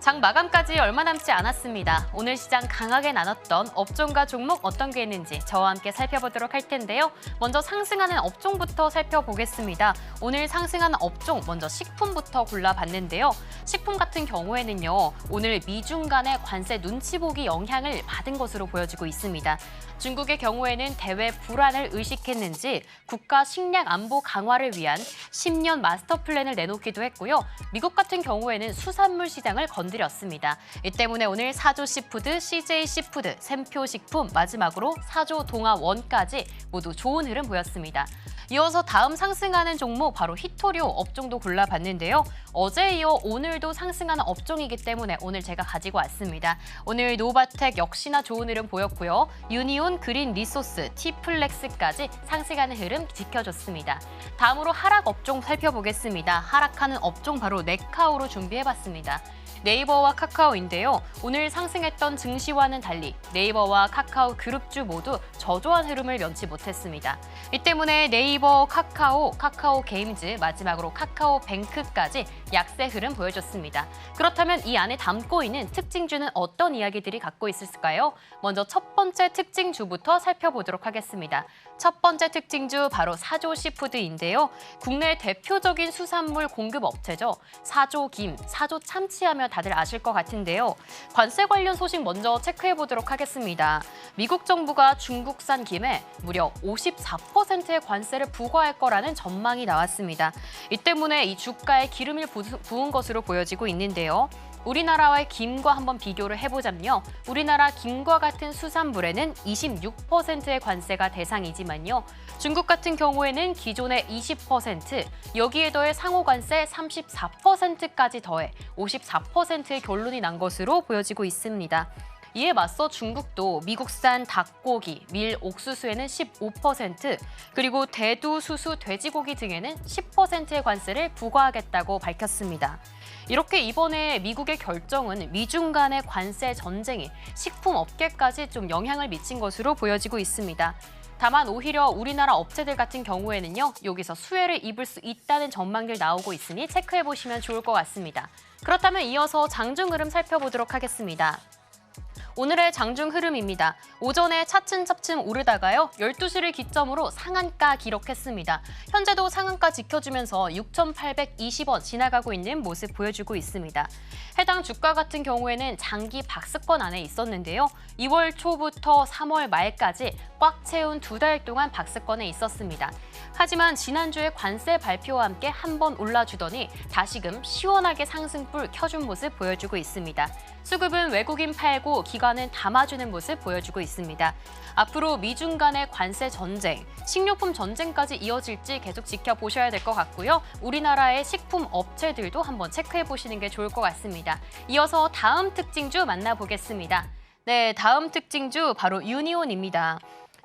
장 마감까지 얼마 남지 않았습니다. 오늘 시장 강하게 나눴던 업종과 종목 어떤 게 있는지 저와 함께 살펴보도록 할 텐데요. 먼저 상승하는 업종부터 살펴보겠습니다. 오늘 상승하는 업종 먼저 식품부터 골라봤는데요. 식품 같은 경우에는요. 오늘 미중 간의 관세 눈치 보기 영향을 받은 것으로 보여지고 있습니다. 중국의 경우에는 대외 불안을 의식했는지 국가 식량 안보 강화를 위한 10년 마스터 플랜을 내놓기도 했고요. 미국 같은 경우에는 수산물 시장을 건드렸습니다. 이 때문에 오늘 사조 시푸드, CJ 시푸드, 샘표 식품, 마지막으로 사조 동아원까지 모두 좋은 흐름 보였습니다. 이어서 다음 상승하는 종목 바로 히토류 업종도 골라봤는데요. 어제에 이어 오늘도 상승하는 업종이기 때문에 오늘 제가 가지고 왔습니다. 오늘 노바텍 역시나 좋은 흐름 보였고요. 유니온, 그린 리소스, 티플렉스까지 상승하는 흐름 지켜줬습니다. 다음으로 하락 업종 살펴보겠습니다. 하락하는 업종 바로 네카오로 준비해봤습니다. 네이버와 카카오인데요. 오늘 상승했던 증시와는 달리 네이버와 카카오 그룹주 모두 저조한 흐름을 면치 못했습니다. 이 때문에 네이버, 카카오, 카카오 게임즈, 마지막으로 카카오뱅크까지 약세 흐름 보여줬습니다. 그렇다면 이 안에 담고 있는 특징주는 어떤 이야기들이 갖고 있을까요? 먼저 첫 번째 특징주부터 살펴보도록 하겠습니다. 첫 번째 특징주 바로 사조 시푸드인데요. 국내 대표적인 수산물 공급 업체죠. 사조 김, 사조 참치하면 다들 아실 것 같은데요. 관세 관련 소식 먼저 체크해 보도록 하겠습니다. 미국 정부가 중국산 김에 무려 54%의 관세를 부과할 거라는 전망이 나왔습니다. 이 때문에 이 주가에 기름을 부은 것으로 보여지고 있는데요. 우리나라와의 김과 한번 비교를 해보자면요. 우리나라 김과 같은 수산물에는 26%의 관세가 대상이지만요. 중국 같은 경우에는 기존의 20%, 여기에 더해 상호관세 34%까지 더해 54%의 결론이 난 것으로 보여지고 있습니다. 이에 맞서 중국도 미국산 닭고기, 밀, 옥수수에는 15%, 그리고 대두, 수수, 돼지고기 등에는 10%의 관세를 부과하겠다고 밝혔습니다. 이렇게 이번에 미국의 결정은 미중 간의 관세 전쟁이 식품 업계까지 좀 영향을 미친 것으로 보여지고 있습니다. 다만 오히려 우리나라 업체들 같은 경우에는요. 여기서 수혜를 입을 수 있다는 전망들 나오고 있으니 체크해보시면 좋을 것 같습니다. 그렇다면 이어서 장중 흐름 살펴보도록 하겠습니다. 오늘의 장중 흐름입니다. 오전에 차츰차츰 오르다가요. 12시를 기점으로 상한가 기록했습니다. 현재도 상한가 지켜주면서 6,820원 지나가고 있는 모습 보여주고 있습니다. 해당 주가 같은 경우에는 장기 박스권 안에 있었는데요. 2월 초부터 3월 말까지 꽉 채운 2달 동안 박스권에 있었습니다. 하지만 지난주에 관세 발표와 함께 한번 올라주더니 다시금 시원하게 상승불 켜준 모습 보여주고 있습니다. 수급은 외국인 팔고 기관은 담아주는 모습 보여주고 있습니다. 앞으로 미중 간의 관세 전쟁, 식료품 전쟁까지 이어질지 계속 지켜보셔야 될 것 같고요. 우리나라의 식품 업체들도 한번 체크해보시는 게 좋을 것 같습니다. 이어서 다음 특징주 만나보겠습니다. 네, 다음 특징주 바로 유니온입니다.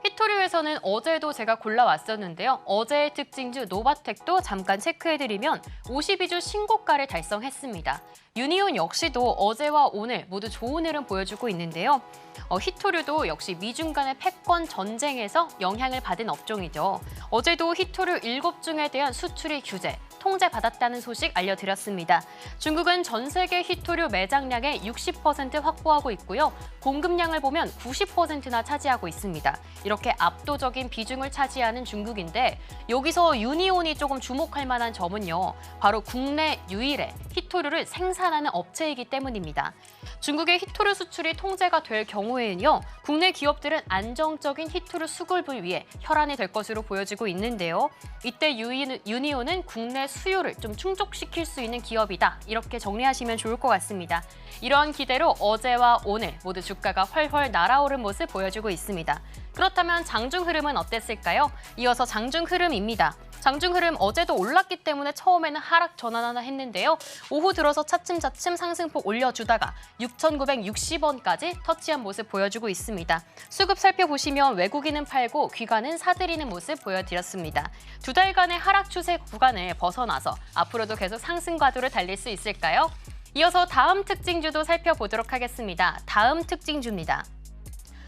히토류에서는 어제도 제가 골라왔었는데요. 어제의 특징주 노바텍도 잠깐 체크해드리면 52주 신고가를 달성했습니다. 유니온 역시도 어제와 오늘 모두 좋은 흐름 보여주고 있는데요. 히토류도 역시 미중 간의 패권 전쟁에서 영향을 받은 업종이죠. 어제도 히토류 7중에 대한 수출입 규제, 통제받았다는 소식 알려드렸습니다. 중국은 전 세계 히토류 매장량의 60% 확보하고 있고요. 공급량을 보면 90%나 차지하고 있습니다. 이렇게 압도적인 비중을 차지하는 중국인데 여기서 유니온이 조금 주목할 만한 점은요. 바로 국내 유일의 히토류를 생산하는 업체이기 때문입니다. 중국의 히토류 수출이 통제가 될 경우에는요. 국내 기업들은 안정적인 히토류 수급을 위해 혈안이 될 것으로 보여지고 있는데요. 이때 유니온은 국내 수요를 좀 충족시킬 수 있는 기업이다. 이렇게 정리하시면 좋을 것 같습니다. 이러한 기대로 어제와 오늘 모두 주가가 훨훨 날아오른 모습 보여주고 있습니다. 그렇다면 장중 흐름은 어땠을까요? 이어서 장중 흐름입니다. 장중 흐름 어제도 올랐기 때문에 처음에는 하락 전환하나 했는데요. 오후 들어서 차츰차츰 상승폭 올려주다가 6,960원까지 터치한 모습 보여주고 있습니다. 수급 살펴보시면 외국인은 팔고 기관은 사들이는 모습 보여드렸습니다. 2달간의 하락 추세 구간을 벗어나서 앞으로도 계속 상승 과도를 달릴 수 있을까요? 이어서 다음 특징주도 살펴보도록 하겠습니다. 다음 특징주입니다.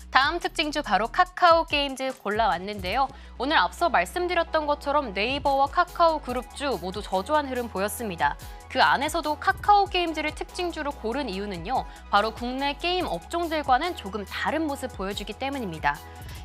다음 특징주 바로 카카오 게임즈 골라왔는데요. 오늘 앞서 말씀드렸던 것처럼 네이버와 카카오 그룹주 모두 저조한 흐름 보였습니다. 그 안에서도 카카오 게임즈를 특징주로 고른 이유는요. 바로 국내 게임 업종들과는 조금 다른 모습 보여주기 때문입니다.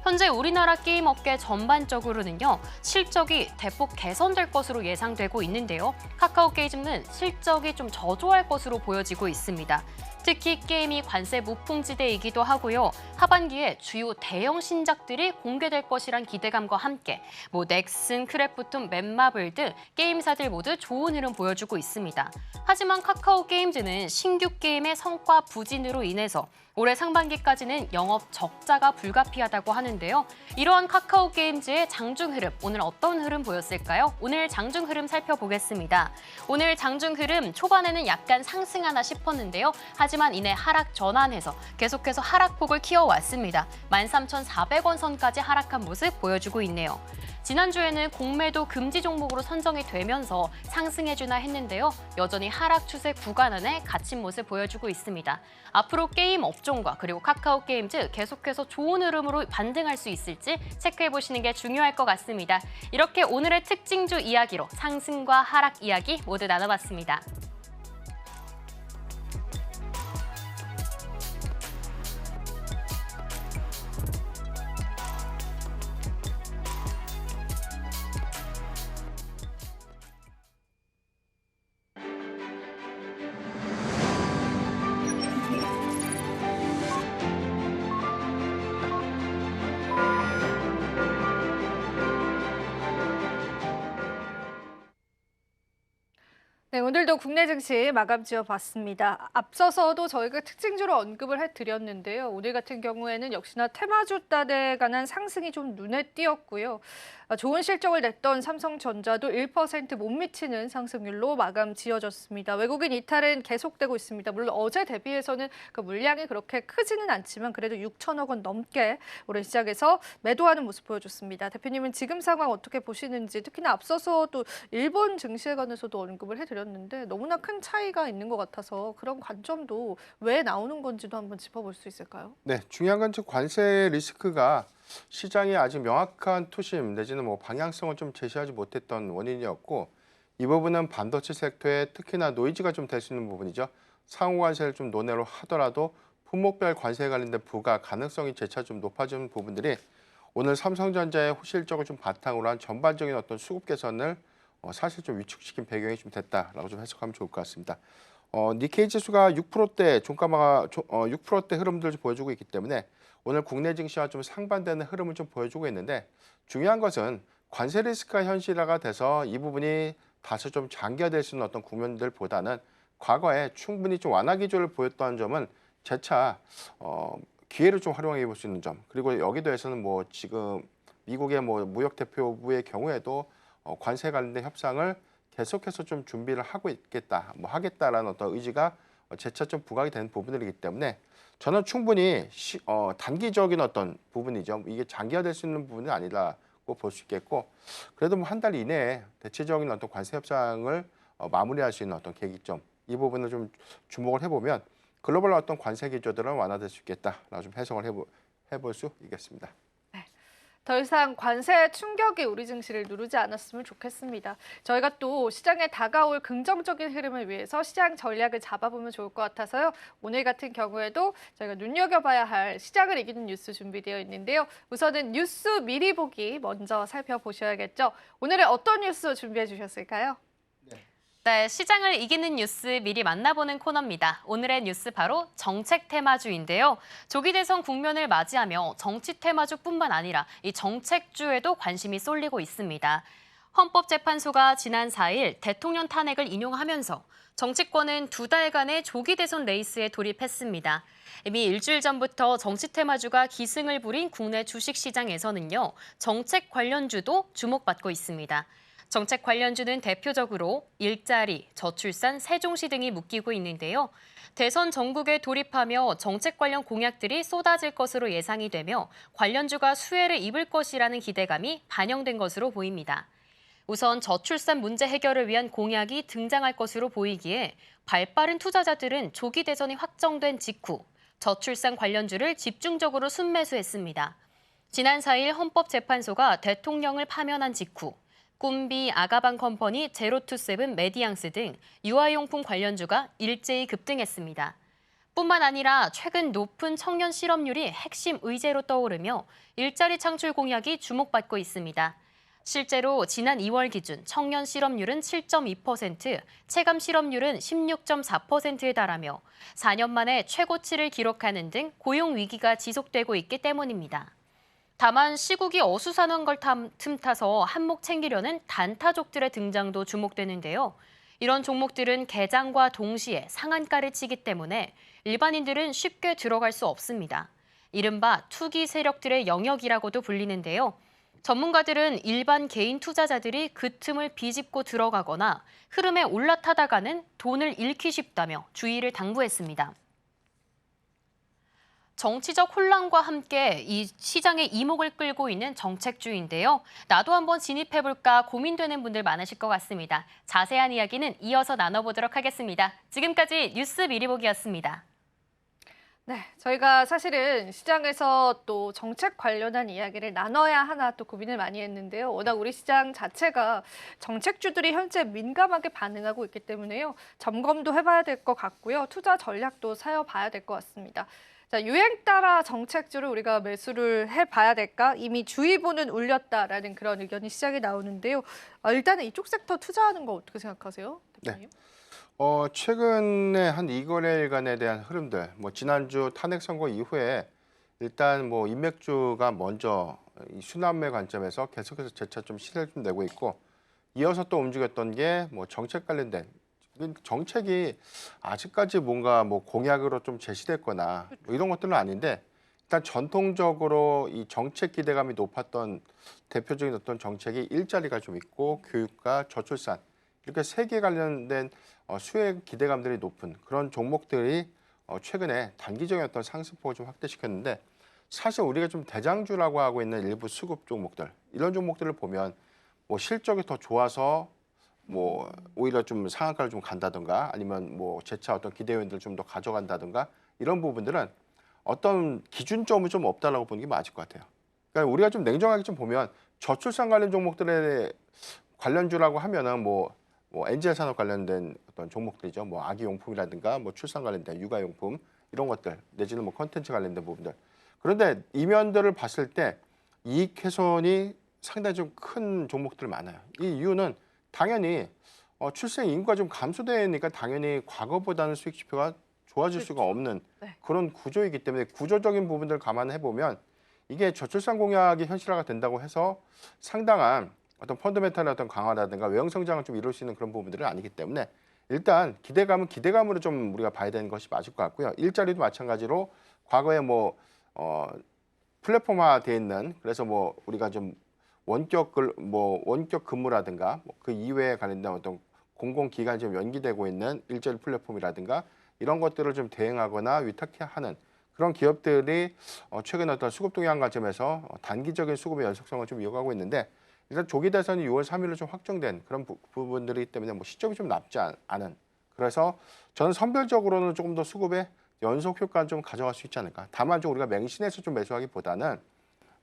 현재 우리나라 게임 업계 전반적으로는요, 실적이 대폭 개선될 것으로 예상되고 있는데요. 카카오 게임즈는 실적이 좀 저조할 것으로 보여지고 있습니다. 특히 게임이 관세 무풍지대이기도 하고요. 하반기에 주요 대형 신작들이 공개될 것이란 기대감과 함께 넥슨, 크래프톤, 맵마블 등 게임사들 모두 좋은 흐름 보여주고 있습니다. 하지만 카카오 게임즈는 신규 게임의 성과 부진으로 인해서 올해 상반기까지는 영업 적자가 불가피하다고 하는데요. 이러한 카카오 게임즈의 장중 흐름, 오늘 어떤 흐름 보였을까요? 오늘 장중 흐름 살펴보겠습니다. 오늘 장중 흐름 초반에는 약간 상승하나 싶었는데요. 하지만 이내 하락 전환해서 계속해서 하락폭을 키워왔습니다. 13,400원 선까지 하락한 모습 보여주고 있네요. 지난주에는 공매도 금지 종목으로 선정이 되면서 상승해주나 했는데요. 여전히 하락 추세 구간 안에 갇힌 모습 보여주고 있습니다. 앞으로 게임 업종과 그리고 카카오 게임즈 계속해서 좋은 흐름으로 반등할 수 있을지 체크해보시는 게 중요할 것 같습니다. 이렇게 오늘의 특징주 이야기로 상승과 하락 이야기 모두 나눠봤습니다. 네, 오늘도 국내 증시 마감 지어봤습니다. 앞서서도 저희가 특징주로 언급을 해드렸는데요. 오늘 같은 경우에는 역시나 테마주 단에 관한 상승이 좀 눈에 띄었고요. 좋은 실적을 냈던 삼성전자도 1% 못 미치는 상승률로 마감 지어졌습니다. 외국인 이탈은 계속되고 있습니다. 물론 어제 대비해서는 그 물량이 그렇게 크지는 않지만 그래도 6천억 원 넘게 올해 시작에서 매도하는 모습 보여줬습니다. 대표님은 지금 상황 어떻게 보시는지, 특히나 앞서서도 일본 증시에 관해서도 언급을 해드렸는데 너무나 큰 차이가 있는 것 같아서 그런 관점도 왜 나오는 건지도 한번 짚어볼 수 있을까요? 네, 중요한 건 즉 관세 리스크가 시장이 아직 명확한 투심 내지는 방향성을 좀 제시하지 못했던 원인이었고, 이 부분은 반도체 섹터에 특히나 노이즈가 좀 될 수 있는 부분이죠. 상호 관세를 좀 논외로 하더라도 품목별 관세에 관련된 부과 가능성이 재차 좀 높아진 부분들이 오늘 삼성전자의 호실적을 좀 바탕으로 한 전반적인 어떤 수급 개선을 사실 좀 위축시킨 배경이 좀 됐다라고 좀 해석하면 좋을 것 같습니다. 니케이 지수가 6%대 종가가 6%대 흐름들을 좀 보여주고 있기 때문에 오늘 국내 증시와 좀 상반되는 흐름을 좀 보여주고 있는데, 중요한 것은 관세 리스크가 현실화가 돼서 이 부분이 다소 좀 장기화될 수 있는 어떤 국면들보다는 과거에 충분히 좀 완화 기조를 보였던 점은 재차 기회를 좀 활용해 볼 수 있는 점, 그리고 여기 더해서는 지금 미국의 무역 대표부의 경우에도 관세 관련된 협상을 계속해서 좀 준비를 하고 있겠다, 하겠다라는 어떤 의지가 재차 좀 부각이 되는 부분들이기 때문에 저는 충분히 단기적인 어떤 부분이죠. 이게 장기화될 수 있는 부분은 아니라고 볼 수 있겠고, 그래도 한 달 이내에 대체적인 어떤 관세 협상을 마무리할 수 있는 어떤 계기점, 이 부분을 좀 주목을 해보면 글로벌 어떤 관세 기조들은 완화될 수 있겠다라고 좀 해석을 해볼 수 있겠습니다. 더 이상 관세 충격이 우리 증시를 누르지 않았으면 좋겠습니다. 저희가 또 시장에 다가올 긍정적인 흐름을 위해서 시장 전략을 잡아보면 좋을 것 같아서요. 오늘 같은 경우에도 저희가 눈여겨봐야 할 시장을 이기는 뉴스 준비되어 있는데요. 우선은 뉴스 미리 보기 먼저 살펴보셔야겠죠. 오늘은 어떤 뉴스 준비해 주셨을까요? 네, 시장을 이기는 뉴스 미리 만나보는 코너입니다. 오늘의 뉴스 바로 정책 테마주인데요. 조기 대선 국면을 맞이하며 정치 테마주뿐만 아니라 이 정책주에도 관심이 쏠리고 있습니다. 헌법재판소가 지난 4일 대통령 탄핵을 인용하면서 정치권은 2달간의 조기 대선 레이스에 돌입했습니다. 이미 일주일 전부터 정치 테마주가 기승을 부린 국내 주식시장에서는요, 정책 관련주도 주목받고 있습니다. 정책 관련주는 대표적으로 일자리, 저출산, 세종시 등이 묶이고 있는데요. 대선 전국에 돌입하며 정책 관련 공약들이 쏟아질 것으로 예상이 되며 관련주가 수혜를 입을 것이라는 기대감이 반영된 것으로 보입니다. 우선 저출산 문제 해결을 위한 공약이 등장할 것으로 보이기에 발빠른 투자자들은 조기 대선이 확정된 직후 저출산 관련주를 집중적으로 순매수했습니다. 지난 4일 헌법재판소가 대통령을 파면한 직후 꿈비, 아가방 컴퍼니, 제로투세븐, 메디앙스 등 유아용품 관련주가 일제히 급등했습니다. 뿐만 아니라 최근 높은 청년 실업률이 핵심 의제로 떠오르며 일자리 창출 공약이 주목받고 있습니다. 실제로 지난 2월 기준 청년 실업률은 7.2%, 체감 실업률은 16.4%에 달하며 4년 만에 최고치를 기록하는 등 고용 위기가 지속되고 있기 때문입니다. 다만 시국이 어수선한 걸 틈타서 한몫 챙기려는 단타족들의 등장도 주목되는데요. 이런 종목들은 개장과 동시에 상한가를 치기 때문에 일반인들은 쉽게 들어갈 수 없습니다. 이른바 투기 세력들의 영역이라고도 불리는데요. 전문가들은 일반 개인 투자자들이 그 틈을 비집고 들어가거나 흐름에 올라타다가는 돈을 잃기 쉽다며 주의를 당부했습니다. 정치적 혼란과 함께 이 시장의 이목을 끌고 있는 정책주인데요. 나도 한번 진입해볼까 고민되는 분들 많으실 것 같습니다. 자세한 이야기는 이어서 나눠보도록 하겠습니다. 지금까지 뉴스 미리 보기였습니다. 네, 저희가 사실은 시장에서 또 정책 관련한 이야기를 나눠야 하나 또 고민을 많이 했는데요. 워낙 우리 시장 자체가 정책주들이 현재 민감하게 반응하고 있기 때문에요. 점검도 해봐야 될 것 같고요. 투자 전략도 세워봐야 될 것 같습니다. 자, 유행 따라 정책주를 우리가 매수를 해봐야 될까? 이미 주의보는 울렸다라는 그런 의견이 시장에 나오는데요. 일단은 이쪽 섹터 투자하는 거 어떻게 생각하세요, 대표님? 최근에 한 2거래일간에 대한 흐름들, 지난주 탄핵 선고 이후에 일단 인맥주가 먼저 이 순환매 관점에서 계속해서 재차 좀 시세를 좀 내고 있고, 이어서 또 움직였던 게 정책 관련된 정책이 아직까지 뭔가 공약으로 좀 제시됐거나 이런 것들은 아닌데, 일단 전통적으로 이 정책 기대감이 높았던 대표적인 어떤 정책이 일자리가 좀 있고 교육과 저출산, 이렇게 세 개 관련된 수혜 기대감들이 높은 그런 종목들이 최근에 단기적인 어떤 상승폭을 좀 확대시켰는데, 사실 우리가 좀 대장주라고 하고 있는 일부 수급 종목들, 이런 종목들을 보면 실적이 더 좋아서 오히려 좀 상한가를 좀 간다든가, 아니면 재차 어떤 기대 요인들을 좀 더 가져간다든가, 이런 부분들은 어떤 기준점이 좀 없다라고 보는 게 맞을 것 같아요. 그러니까 우리가 좀 냉정하게 좀 보면 저출산 관련 종목들의 관련주라고 하면은 엔젤 산업 관련된 어떤 종목들이죠. 아기용품이라든가 출산 관련된 육아용품, 이런 것들, 내지는 컨텐츠 관련된 부분들. 그런데 이면들을 봤을 때 이익 훼손이 상당히 좀 큰 종목들 많아요. 이 이유는 당연히 출생 인구가 좀 감소되니까 당연히 과거보다는 수익 지표가 좋아질 수가 없는 그런 구조이기 때문에, 구조적인 부분들을 감안해 보면 이게 저출산 공약이 현실화가 된다고 해서 상당한 어떤 펀더멘탈의 어떤 강화라든가 외형 성장을 좀 이룰 수 있는 그런 부분들은 아니기 때문에, 일단 기대감은 기대감으로 좀 우리가 봐야 되는 것이 맞을 것 같고요. 일자리도 마찬가지로 과거에 플랫폼화돼 있는, 그래서 우리가 좀 원격 근무라든가 그 이외에 관련된 어떤 공공기관이 좀 연기되고 있는 일자리 플랫폼이라든가, 이런 것들을 좀 대응하거나 위탁하는 그런 기업들이 최근 어떤 수급 동향 관점에서 단기적인 수급의 연속성을 좀 이어가고 있는데, 일단 조기 대선이 6월 3일로 좀 확정된 그런 부분들이기 때문에 시점이 좀 낮지 않은, 그래서 저는 선별적으로는 조금 더 수급의 연속 효과를 좀 가져갈 수 있지 않을까. 다만 좀 우리가 맹신해서 좀 매수하기보다는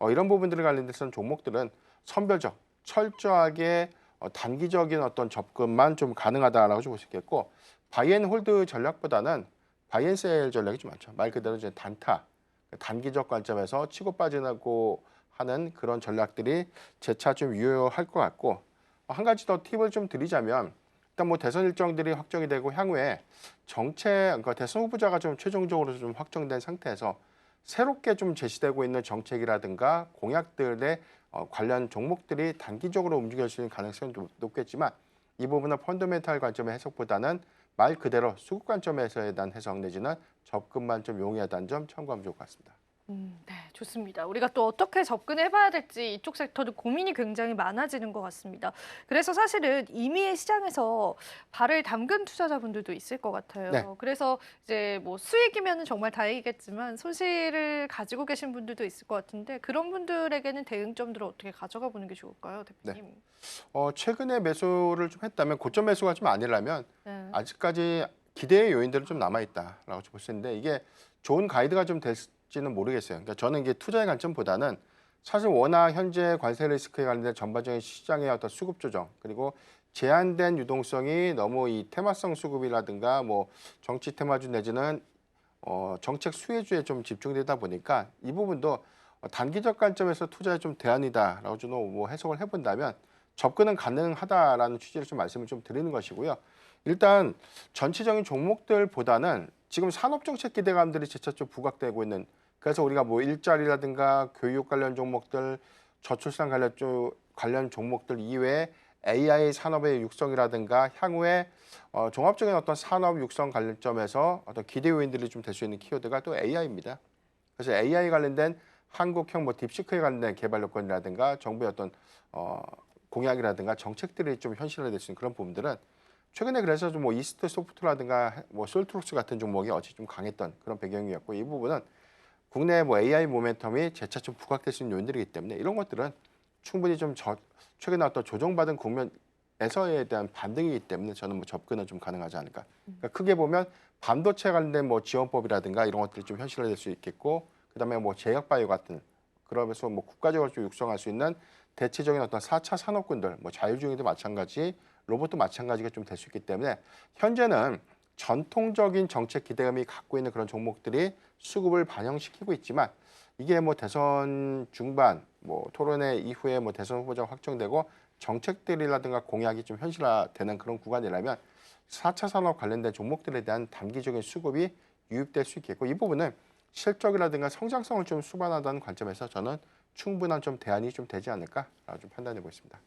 이런 부분들을 관련돼서는 종목들은 선별적, 철저하게 단기적인 어떤 접근만 좀 가능하다라고 좀 볼 수 있겠고, 바이앤홀드 전략보다는 바이앤셀 전략이 좀 많죠. 말 그대로 이제 단타, 단기적 관점에서 치고 빠지고 하는 그런 전략들이 재차 좀 유효할 것 같고, 한 가지 더 팁을 좀 드리자면, 일단 대선 일정들이 확정이 되고 향후에 그러니까 대선 후보자가 좀 최종적으로 좀 확정된 상태에서 새롭게 좀 제시되고 있는 정책이라든가 공약들의 관련 종목들이 단기적으로 움직일 수 있는 가능성이 높겠지만, 이 부분은 펀더멘탈 관점의 해석보다는 말 그대로 수급 관점에서에 대한 해석 내지는 접근만 좀 용이하다는 점 참고하면 좋을 것 같습니다. 네, 좋습니다. 우리가 또 어떻게 접근해봐야 될지 이쪽 섹터도 고민이 굉장히 많아지는 것 같습니다. 그래서 사실은 이미 시장에서 발을 담근 투자자분들도 있을 것 같아요. 네. 그래서 이제 수익이면 정말 다행이겠지만 손실을 가지고 계신 분들도 있을 것 같은데, 그런 분들에게는 대응점들을 어떻게 가져가 보는 게 좋을까요, 대표님? 최근에 매수를 좀 했다면, 고점 매수가 좀 아니라면 아직까지 기대의 요인들은 좀 남아있다라고 볼 수 있는데, 이게 좋은 가이드가 좀 될지는 모르겠어요. 그러니까 저는 이게 투자의 관점보다는 사실 워낙 현재 관세 리스크에 관련된 전반적인 시장의 어떤 수급 조정 그리고 제한된 유동성이 너무 이 테마성 수급이라든가 뭐 정치 테마주 내지는 정책 수혜주에 좀 집중되다 보니까 이 부분도 단기적 관점에서 투자에 좀 대안이다라고 좀 뭐 해석을 해본다면 접근은 가능하다라는 취지로 좀 말씀을 좀 드리는 것이고요. 일단 전체적인 종목들보다는 지금 산업정책 기대감들이 재차 좀 부각되고 있는 그래서 우리가 뭐 일자리라든가 교육 관련 종목들, 저출산 관련 종목들 이외에 AI 산업의 육성이라든가 향후에 종합적인 어떤 산업 육성 관련점에서 어떤 기대 요인들이 좀 될 수 있는 키워드가 또 AI입니다. 그래서 AI 관련된 한국형 뭐 딥시크에 관련된 개발 여건이라든가 정부의 어떤 공약이라든가 정책들이 좀 현실화될 수 있는 그런 부분들은 최근에 그래서 좀 뭐 이스트 소프트라든가 뭐 솔트룩스 같은 종목이 어찌 좀 강했던 그런 배경이었고 이 부분은 국내 뭐 AI 모멘텀이 재차 좀 부각될 수 있는 요인들이기 때문에 이런 것들은 충분히 좀 최근에 어떤 조정받은 국면에서에 대한 반등이기 때문에 저는 뭐 접근은 좀 가능하지 않을까. 그러니까 크게 보면 반도체 관련된 뭐 지원법이라든가 이런 것들이 좀 현실화될 수 있겠고 그다음에 뭐 제약바이오 같은 그러면서 뭐 국가적으로 좀 육성할 수 있는 대체적인 어떤 4차 산업군들, 뭐 자율주행도 마찬가지, 로봇도 마찬가지가 좀 될 수 있기 때문에 현재는 전통적인 정책 기대감이 갖고 있는 그런 종목들이 수급을 반영시키고 있지만 이게 뭐 대선 중반, 뭐 토론회 이후에 뭐 대선 후보자가 확정되고 정책들이라든가 공약이 좀 현실화되는 그런 구간이라면 4차 산업 관련된 종목들에 대한 단기적인 수급이 유입될 수 있겠고 이 부분은 실적이라든가 성장성을 좀 수반하다는 관점에서 저는 충분한 좀 대안이 좀 되지 않을까라고 좀 판단해 보고 있습니다.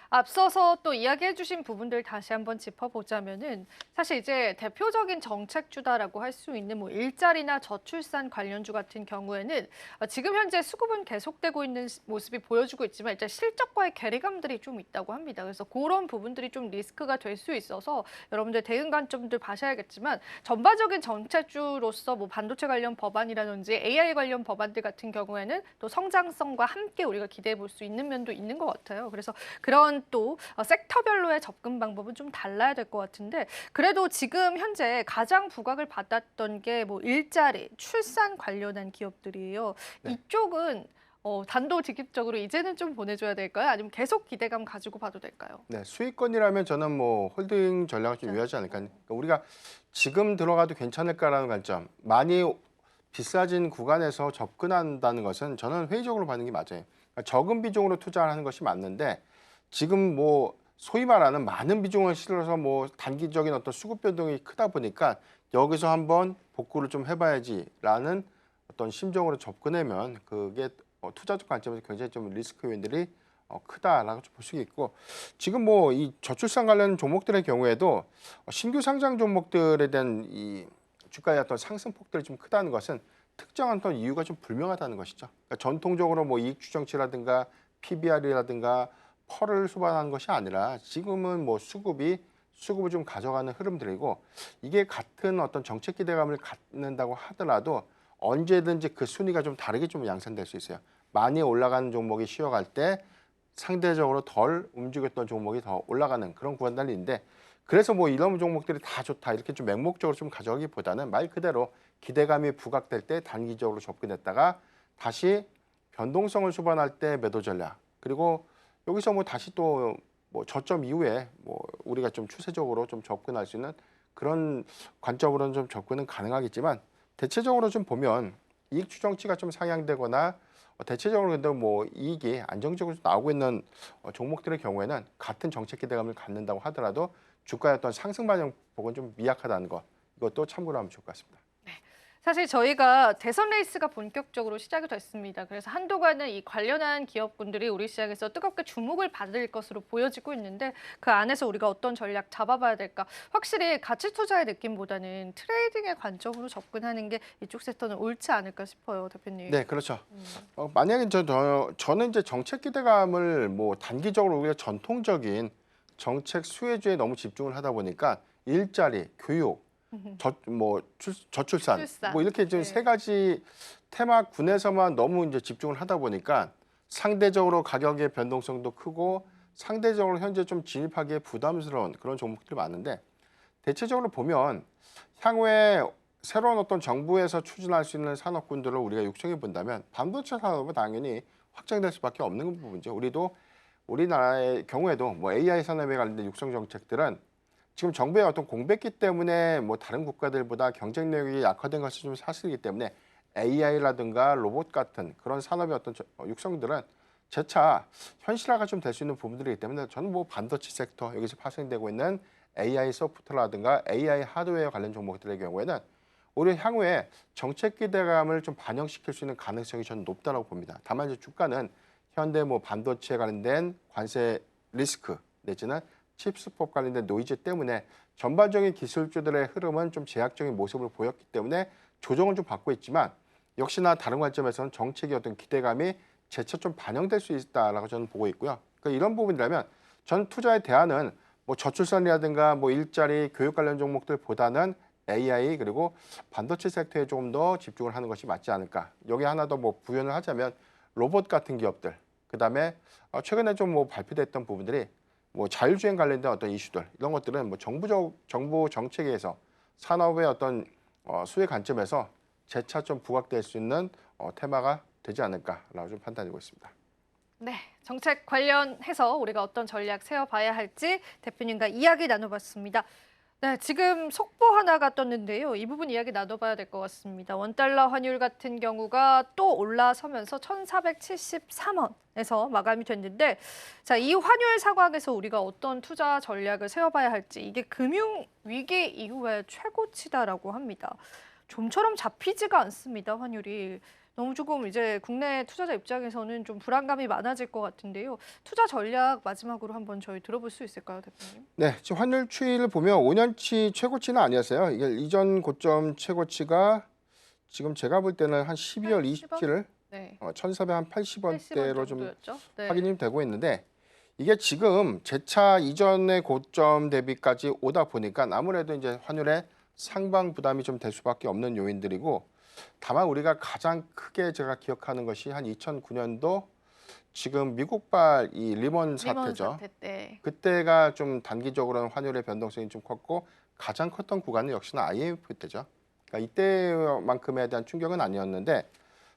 앞서서 또 이야기해 주신 부분들 다시 한번 짚어보자면은 사실 이제 대표적인 정책주다라고 할 수 있는 뭐 일자리나 저출산 관련주 같은 경우에는 지금 현재 수급은 계속되고 있는 모습이 보여주고 있지만 일단 실적과의 괴리감들이 좀 있다고 합니다. 그래서 그런 부분들이 좀 리스크가 될 수 있어서 여러분들 대응 관점들 봐셔야겠지만 전반적인 정책주로서 뭐 반도체 관련 법안이라든지 AI 관련 법안들 같은 경우에는 또 성장성과 함께 우리가 기대해 볼 수 있는 면도 있는 것 같아요. 그래서 그런 또 섹터별로의 접근 방법은 좀 달라야 될 것 같은데 그래도 지금 현재 가장 부각을 받았던 게 뭐 일자리, 출산 관련한 기업들이에요. 네. 이쪽은 단도직입적으로 이제는 좀 보내줘야 될까요? 아니면 계속 기대감 가지고 봐도 될까요? 네, 수익권이라면 저는 뭐 홀딩 전략을 좀 유의하지 않을까. 그러니까 우리가 지금 들어가도 괜찮을까라는 관점, 많이 비싸진 구간에서 접근한다는 것은 저는 회의적으로 받는 게 맞아요. 그러니까 적은 비중으로 투자를 하는 것이 맞는데 지금 뭐 소위 말하는 많은 비중을 실어서 뭐 단기적인 어떤 수급 변동이 크다 보니까 여기서 한번 복구를 좀 해봐야지라는 어떤 심정으로 접근하면 그게 투자적 관점에서 굉장히 좀 리스크 요인들이 크다라고 볼 수 있고 지금 뭐 이 저출산 관련 종목들의 경우에도 신규 상장 종목들에 대한 이 주가의 어떤 상승폭들이 좀 크다는 것은 특정한 어떤 이유가 좀 불명하다는 것이죠. 그러니까 전통적으로 뭐 이익 추정치라든가 PBR이라든가 펄을 수반하는 것이 아니라 지금은 뭐 수급을 좀 가져가는 흐름들이고 이게 같은 어떤 정책 기대감을 갖는다고 하더라도 언제든지 그 순위가 좀 다르게 좀 양산될 수 있어요. 많이 올라가는 종목이 쉬어갈 때 상대적으로 덜 움직였던 종목이 더 올라가는 그런 구간들인데 그래서 뭐 이런 종목들이 다 좋다 이렇게 좀 맹목적으로 좀 가져가기보다는 말 그대로 기대감이 부각될 때 단기적으로 접근했다가 다시 변동성을 수반할 때 매도 전략 그리고 여기서 뭐 다시 또 뭐 저점 이후에 뭐 우리가 좀 추세적으로 좀 접근할 수 있는 그런 관점으로는 좀 접근은 가능하겠지만 대체적으로 좀 보면 이익 추정치가 좀 상향되거나 대체적으로 근데 뭐 이익이 안정적으로 나오고 있는 종목들의 경우에는 같은 정책 기대감을 갖는다고 하더라도 주가의 어떤 상승 반영폭은 좀 미약하다는 것 이것도 참고로 하면 좋을 것 같습니다. 사실 저희가 대선 레이스가 본격적으로 시작이 됐습니다. 그래서 한동안은 이 관련한 기업군들이 우리 시장에서 뜨겁게 주목을 받을 것으로 보여지고 있는데 그 안에서 우리가 어떤 전략 잡아봐야 될까? 확실히 가치 투자의 느낌보다는 트레이딩의 관점으로 접근하는 게 이쪽 섹터는 옳지 않을까 싶어요, 대표님. 네, 그렇죠. 만약에 저는 이제 정책 기대감을 뭐 단기적으로 우리가 전통적인 정책 수혜주에 너무 집중을 하다 보니까 일자리, 교육 저출산 출산. 뭐 이렇게 좀 네. 세 가지 테마군에서만 너무 이제 집중을 하다 보니까 상대적으로 가격의 변동성도 크고 상대적으로 현재 좀 진입하기에 부담스러운 그런 종목들이 많은데 대체적으로 보면 향후에 새로운 어떤 정부에서 추진할 수 있는 산업군들을 우리가 육성해 본다면 반도체 산업은 당연히 확장될 수밖에 없는 부분이죠. 우리도 우리나라의 경우에도 뭐 AI 산업에 관련된 육성 정책들은 지금 정부의 어떤 공백기 때문에 뭐 다른 국가들보다 경쟁력이 약화된 것이 좀 사실이기 때문에 AI라든가 로봇 같은 그런 산업의 어떤 육성들은 재차 현실화가 좀 될 수 있는 부분들이기 때문에 저는 뭐 반도체 섹터 여기서 파생되고 있는 AI 소프트라든가 AI 하드웨어 관련 종목들의 경우에는 오히려 향후에 정책 기대감을 좀 반영시킬 수 있는 가능성이 저는 높다고 봅니다. 다만 이제 주가는 현대 뭐 반도체에 관련된 관세 리스크 내지는 칩스법 관련된 노이즈 때문에 전반적인 기술주들의 흐름은 좀 제약적인 모습을 보였기 때문에 조정을 좀 받고 있지만 역시나 다른 관점에서는 정책의 어떤 기대감이 재차 좀 반영될 수 있다라고 저는 보고 있고요. 그러니까 이런 부분이라면 전 투자의 대안은 뭐 저출산이라든가 뭐 일자리, 교육 관련 종목들보다는 AI 그리고 반도체 섹터에 조금 더 집중을 하는 것이 맞지 않을까. 여기 하나 더 뭐 부연을 하자면 로봇 같은 기업들, 그다음에 최근에 좀 뭐 발표됐던 부분들이 뭐 자율주행 관련된 어떤 이슈들 이런 것들은 뭐 정부 정책에서 산업의 어떤 수혜 관점에서 재차 좀 부각될 수 있는 테마가 되지 않을까라고 좀 판단하고 있습니다. 네, 정책 관련해서 우리가 어떤 전략 세워봐야 할지 대표님과 이야기 나눠봤습니다. 네, 지금 속보 하나가 떴는데요. 이 부분 이야기 나눠봐야 될 것 같습니다. 원달러 환율 같은 경우가 또 올라서면서 1,473원에서 마감이 됐는데, 자, 이 환율 상황에서 우리가 어떤 투자 전략을 세워봐야 할지 이게 금융 위기 이후에 최고치다라고 합니다. 좀처럼 잡히지가 않습니다, 환율이. 너무 조금 이제 국내 투자자 입장에서는 좀 불안감이 많아질 것 같은데요. 투자 전략 마지막으로 한번 저희 들어볼 수 있을까요, 대표님? 네, 지금 환율 추이를 보면 5년치 최고치는 아니었어요. 이게 이전 고점 최고치가 지금 제가 볼 때는 한 12월 27일 네. 1,480원대로 좀 정도였죠? 네. 확인이 되고 있는데 이게 지금 재차 이전의 고점 대비까지 오다 보니까 아무래도 이제 환율의 상방 부담이 좀 될 수밖에 없는 요인들이고 다만 우리가 가장 크게 제가 기억하는 것이 한 2009년도 지금 미국발 이 리먼 사태죠. 사태 때. 그때가 좀 단기적으로는 환율의 변동성이 좀 컸고 가장 컸던 구간은 역시나 IMF 때죠. 그러니까 이때만큼에 대한 충격은 아니었는데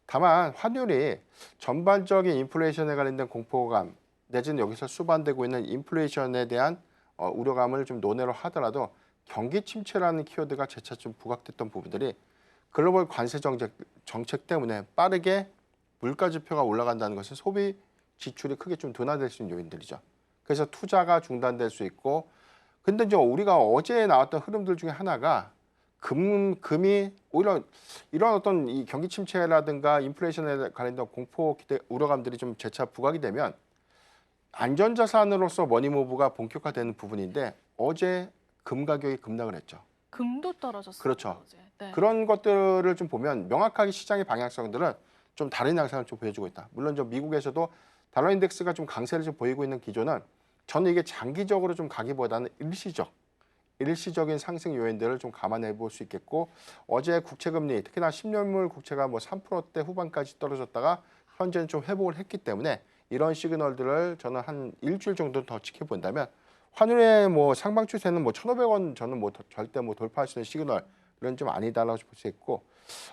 다만 환율이 전반적인 인플레이션에 관련된 공포감 내지는 여기서 수반되고 있는 인플레이션에 대한 우려감을 좀 논외로 하더라도 경기 침체라는 키워드가 재차 좀 부각됐던 부분들이 글로벌 관세 정책 때문에 빠르게 물가 지표가 올라간다는 것은 소비 지출이 크게 좀 둔화될 수 있는 요인들이죠. 그래서 투자가 중단될 수 있고, 근데 이제 우리가 어제 나왔던 흐름들 중에 하나가 금이 오히려 이런 어떤 이 경기 침체라든가 인플레이션에 관련된 공포 기대 우려감들이 좀 재차 부각이 되면 안전자산으로서 머니무브가 본격화되는 부분인데 어제 금 가격이 급락을 했죠. 금도 떨어졌어요. 그렇죠. 어제. 네. 그런 것들을 좀 보면 명확하게 시장의 방향성들은 좀 다른 양상을 좀 보여주고 있다. 물론 좀 미국에서도 달러 인덱스가 좀 강세를 좀 보이고 있는 기조는 저는 이게 장기적으로 좀 가기보다는 일시적인 상승 요인들을 좀 감안해 볼 수 있겠고 어제 국채금리 특히나 10년물 국채가 뭐 3%대 후반까지 떨어졌다가 현재는 좀 회복을 했기 때문에 이런 시그널들을 저는 한 일주일 정도 더 지켜본다면 환율의 뭐 상방 추세는 뭐 1,500원 저는 뭐 절대 뭐 돌파할 수 있는 시그널은 좀 아니다라고 볼 수 있고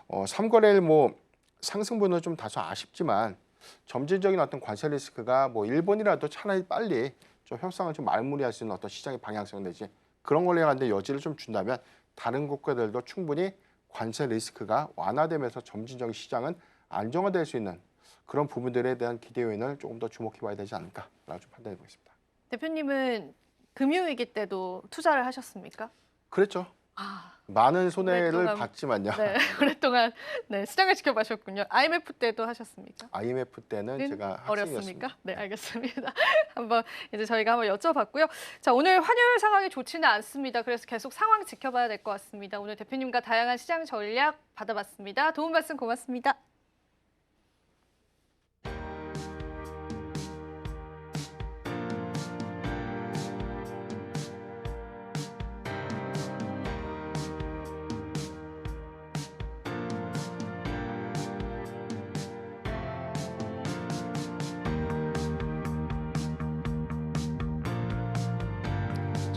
3거래일 뭐 상승분은 좀 다소 아쉽지만 점진적인 어떤 관세 리스크가 뭐 일본이라도 차라리 빨리 좀 협상을 좀 마무리할 수 있는 어떤 시장의 방향성 내지 그런 걸로 하는데 여지를 좀 준다면 다른 국가들도 충분히 관세 리스크가 완화되면서 점진적인 시장은 안정화될 수 있는 그런 부분들에 대한 기대 요인을 조금 더 주목해봐야 되지 않을까라고 좀 판단해 보겠습니다. 대표님은 금융위기 때도 투자를 하셨습니까? 그랬죠. 아, 많은 손해를 오랫동안- 봤지만요. 네, 오랫동안 네, 시장을 지켜보셨군요. IMF 때도 하셨습니까? IMF 때는 제가 학생이었습니다. 어렸습니까? 네, 알겠습니다. 한번 이제 저희가 한번 여쭤봤고요. 자, 오늘 환율 상황이 좋지는 않습니다. 그래서 계속 상황 지켜봐야 될 것 같습니다. 오늘 대표님과 다양한 시장 전략 받아봤습니다. 도움 말씀 고맙습니다.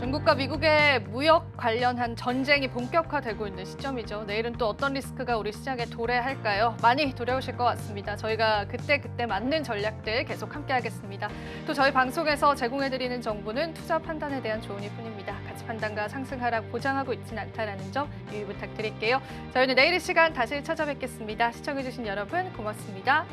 중국과 미국의 무역 관련한 전쟁이 본격화되고 있는 시점이죠. 내일은 또 어떤 리스크가 우리 시장에 도래할까요? 많이 두려우실 것 같습니다. 저희가 그때 맞는 전략들 계속 함께하겠습니다. 또 저희 방송에서 제공해드리는 정보는 투자 판단에 대한 조언일 뿐입니다. 가치 판단과 상승 하락 보장하고 있지는 않다는 점 유의 부탁드릴게요. 저희는 내일 이 시간 다시 찾아뵙겠습니다. 시청해주신 여러분 고맙습니다.